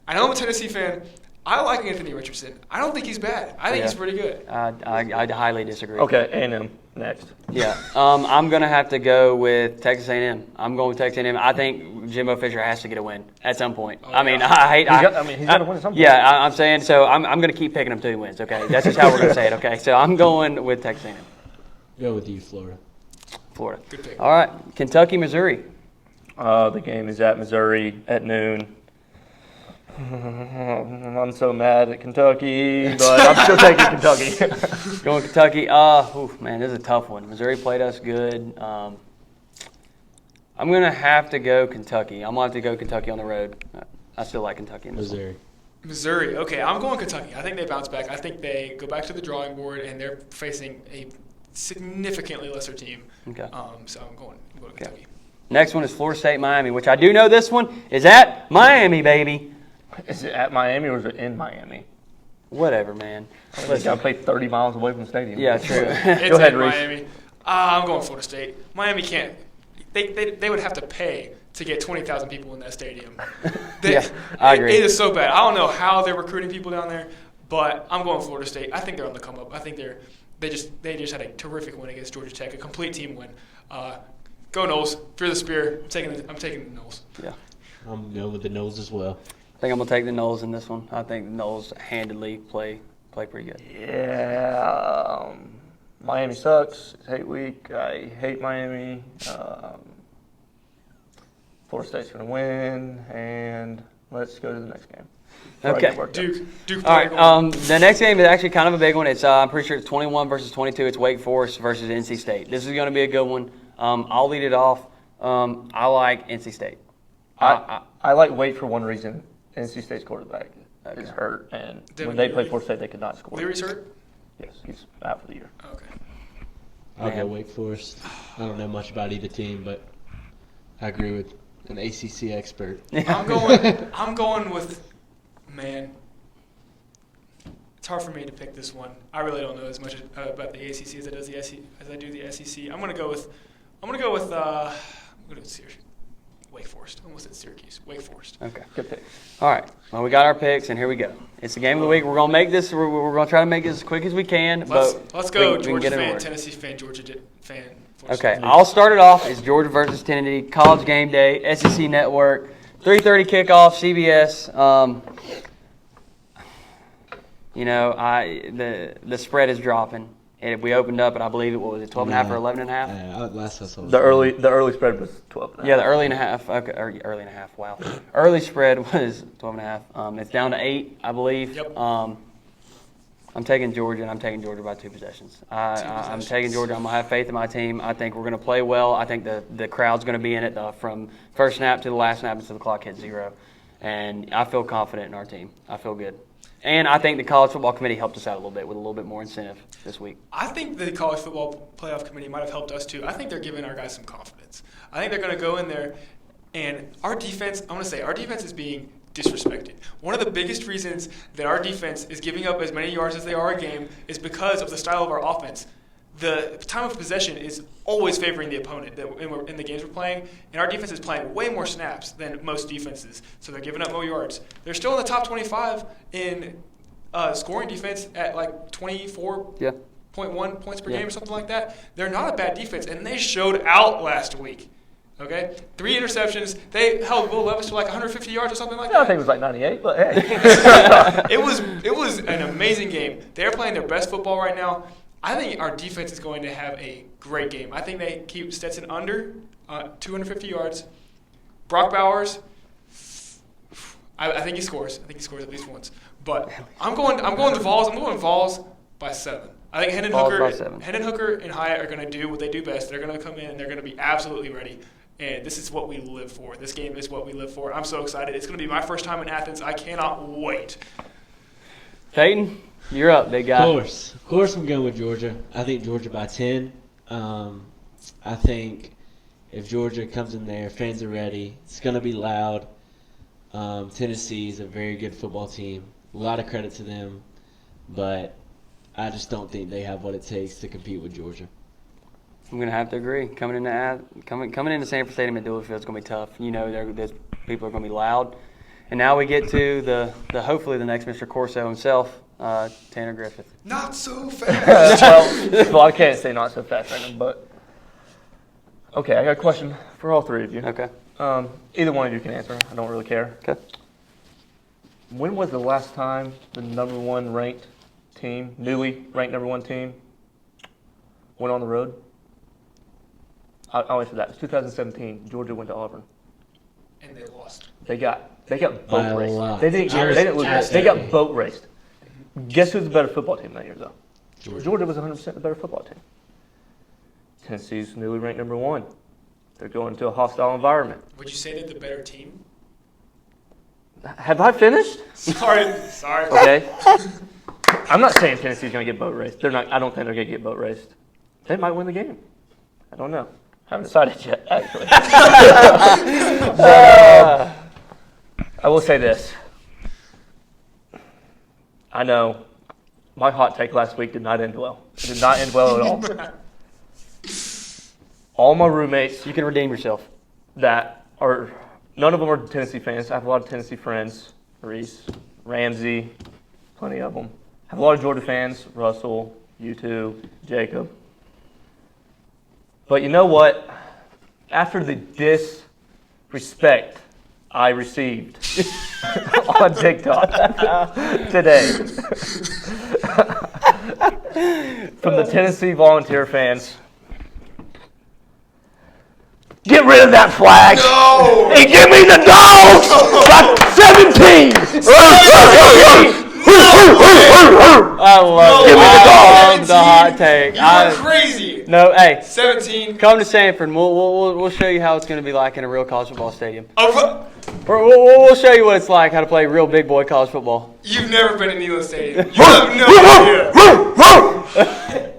I know I'm a Tennessee fan. I like Anthony Richardson. I don't think he's bad. I think he's pretty good. I highly disagree. Okay, A&M next. Yeah. I'm going to have to go with Texas A&M. I'm going with Texas A&M. I think Jimbo Fisher has to get a win at some point. Oh, I mean, yeah. he's got to win at some point. Yeah, I'm saying so. I'm going to keep picking him till he wins. Okay, that's just how we're going to say it. Okay, so I'm going with Texas A&M. Go with you, Florida. Florida. Good pick. All right, Kentucky, Missouri. The game is at Missouri at noon. I'm so mad at Kentucky, but I'm still taking Kentucky. Going Kentucky. Man, this is a tough one. Missouri played us good. I'm going to have to go Kentucky. I'm going to have to go Kentucky on the road. I still like Kentucky in this one. Missouri. Okay, I'm going Kentucky. I think they bounce back. I think they go back to the drawing board, and they're facing a significantly lesser team. Okay. So I'm going Kentucky. Next one is Florida State, Miami, which I do know this one is at Miami, baby. Is it at Miami or is it in Miami? Whatever, man. Listen, I played 30 miles away from the stadium. Yeah, true. It's Go ahead, in Reese. Miami. I'm going Florida State. Miami can't. They would have to pay to get 20,000 people in that stadium. Yeah, I agree. It is so bad. I don't know how they're recruiting people down there, but I'm going Florida State. I think they're on the come up. I think they just had a terrific win against Georgia Tech, a complete team win. Go Noles. Fear the Spear. I'm taking the Noles. Yeah. I'm going with the Noles as well. I think I'm going to take the Noles in this one. I think the Noles handedly play pretty good. Yeah. Miami sucks. It's hate week. I hate Miami. Florida State's going to win, and let's go to the next game. Before I Okay. get worked up. Duke. All right. The next game is actually kind of a big one. It's I'm pretty sure it's 21 versus 22. It's Wake Forest versus NC State. This is going to be a good one. I'll lead it off. I like NC State. I like Wake for one reason. NC State's quarterback is Okay. hurt, and Devin when they played Leary? Florida State, they could not score. Leary's hurt? Yes, he's out for the year. Okay. I'll go Man. Wake Forest. I don't know much about either team, but I agree with an ACC expert. I'm going with, man, it's hard for me to pick this one. I really don't know as much about the ACC as I do the SEC. I'm going to go with Syracuse. Wake Forest. I almost said Syracuse. Wake Forest. Okay. Good pick. All right. Well, we got our picks, and here we go. It's the game of the week. We're going to make this. We're going to try to make it as quick as we can. Let's go. we can Georgia get it fan, over. Tennessee fan, Georgia fan. Okay, I'll start it off. It's Georgia versus Tennessee, College Game Day, SEC Network, 3:30 kickoff, CBS. The spread is dropping. And we opened up, and I believe it was 12.5 or 11.5. Last I saw The early spread was 12. Yeah, the early and a half. Okay, early and a half. Wow. Early spread was 12.5. It's down to 8, I believe. Yep. I'm taking Georgia, and I'm taking Georgia by 2 possessions. I'm taking Georgia. I'm going to have faith in my team. I think we're going to play well. I think the crowd's going to be in it from first snap to the last snap until the clock hits 0. And I feel confident in our team. I feel good. And I think the College Football Committee helped us out a little bit with a little bit more incentive this week. I think the College Football Playoff Committee might have helped us too. I think they're giving our guys some confidence. I think they're going to go in there, and our defense, I'm going to say, our defense is being disrespected. One of the biggest reasons that our defense is giving up as many yards as they are a game is because of the style of our offense. The time of possession is always favoring the opponent in the games we're playing, and our defense is playing way more snaps than most defenses, so they're giving up more yards. They're still in the top 25 in scoring defense at like 24.1 points per game or something like that. They're not a bad defense, and they showed out last week. Okay, 3 interceptions. They held Will Levis to like 150 yards or something like that. I think it was like 98, but hey. It was an amazing game. They're playing their best football right now. I think our defense is going to have a great game. I think they keep Stetson under 250 yards. Brock Bowers, I think he scores. I think he scores at least once. But I'm going the Vols. I'm going Vols by 7. I think Hendon Hooker and Hyatt are going to do what they do best. They're going to come in and they're going to be absolutely ready. And this is what we live for. This game is what we live for. I'm so excited. It's going to be my first time in Athens. I cannot wait. Peyton, you're up, big guy. Of course I'm going with Georgia. I think Georgia by 10. I think if Georgia comes in there, fans are ready. It's going to be loud. Tennessee is a very good football team. A lot of credit to them. But I just don't think they have what it takes to compete with Georgia. I'm going to have to agree. Coming into Sanford Stadium at Dillard Field is going to be tough. You know, there's people are going to be loud. And now we get to the hopefully the next Mr. Corso himself, Tanner Griffith. Not so fast. well, I can't say not so fast right now, but okay, I got a question for all 3 of you. Okay. Either one of you can answer. I don't really care. Okay. When was the last time the newly ranked number 1 team, went on the road? I'll answer that. It was 2017. Georgia went to Auburn. And they lost. They got boat raced. lot. They didn't lose. They got boat raced. Guess who's the better football team that year, though? Georgia was 100% the better football team. Tennessee's newly ranked number 1. They're going into a hostile environment. Would you say they're the better team? Have I finished? Sorry. Okay. I'm not saying Tennessee's going to get boat raced. They're not. I don't think they're going to get boat raced. They might win the game. I don't know. Haven't decided yet, actually. I will say this. I know my hot take last week did not end well. It did not end well at all. All my roommates You can redeem yourself. none of them are Tennessee fans. I have a lot of Tennessee friends. Reese, Ramsey, plenty of them. I have a lot of Georgia fans. Russell, you two, Jacob. But you know what? After the disrespect I received on TikTok today from the Tennessee Volunteer fans, get rid of that flag and give me the dogs by 17. I love the hot take. You're crazy. No, hey, 17. come to Sanford. And we'll show you how it's going to be like in a real college football stadium. We'll show you what it's like how to play real big boy college football. You've never been in Neyland Stadium. You have no idea.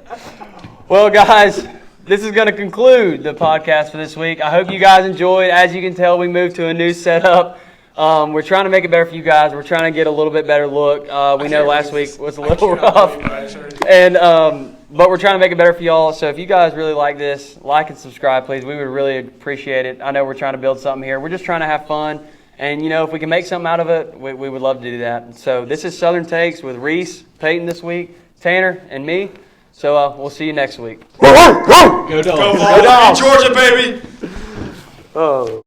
Well, guys, this is going to conclude the podcast for this week. I hope you guys enjoyed. As you can tell, we moved to a new setup. We're trying to make it better for you guys. We're trying to get a little bit better look. We know last week was a little rough, but we're trying to make it better for y'all. So if you guys really like this, like and subscribe, please. We would really appreciate it. I know we're trying to build something here. We're just trying to have fun, and if we can make something out of it, we would love to do that. So this is Southern Takes with Reese, Peyton this week, Tanner, and me. So we'll see you next week. Go Dogs. Go Dogs. Georgia, baby. Oh.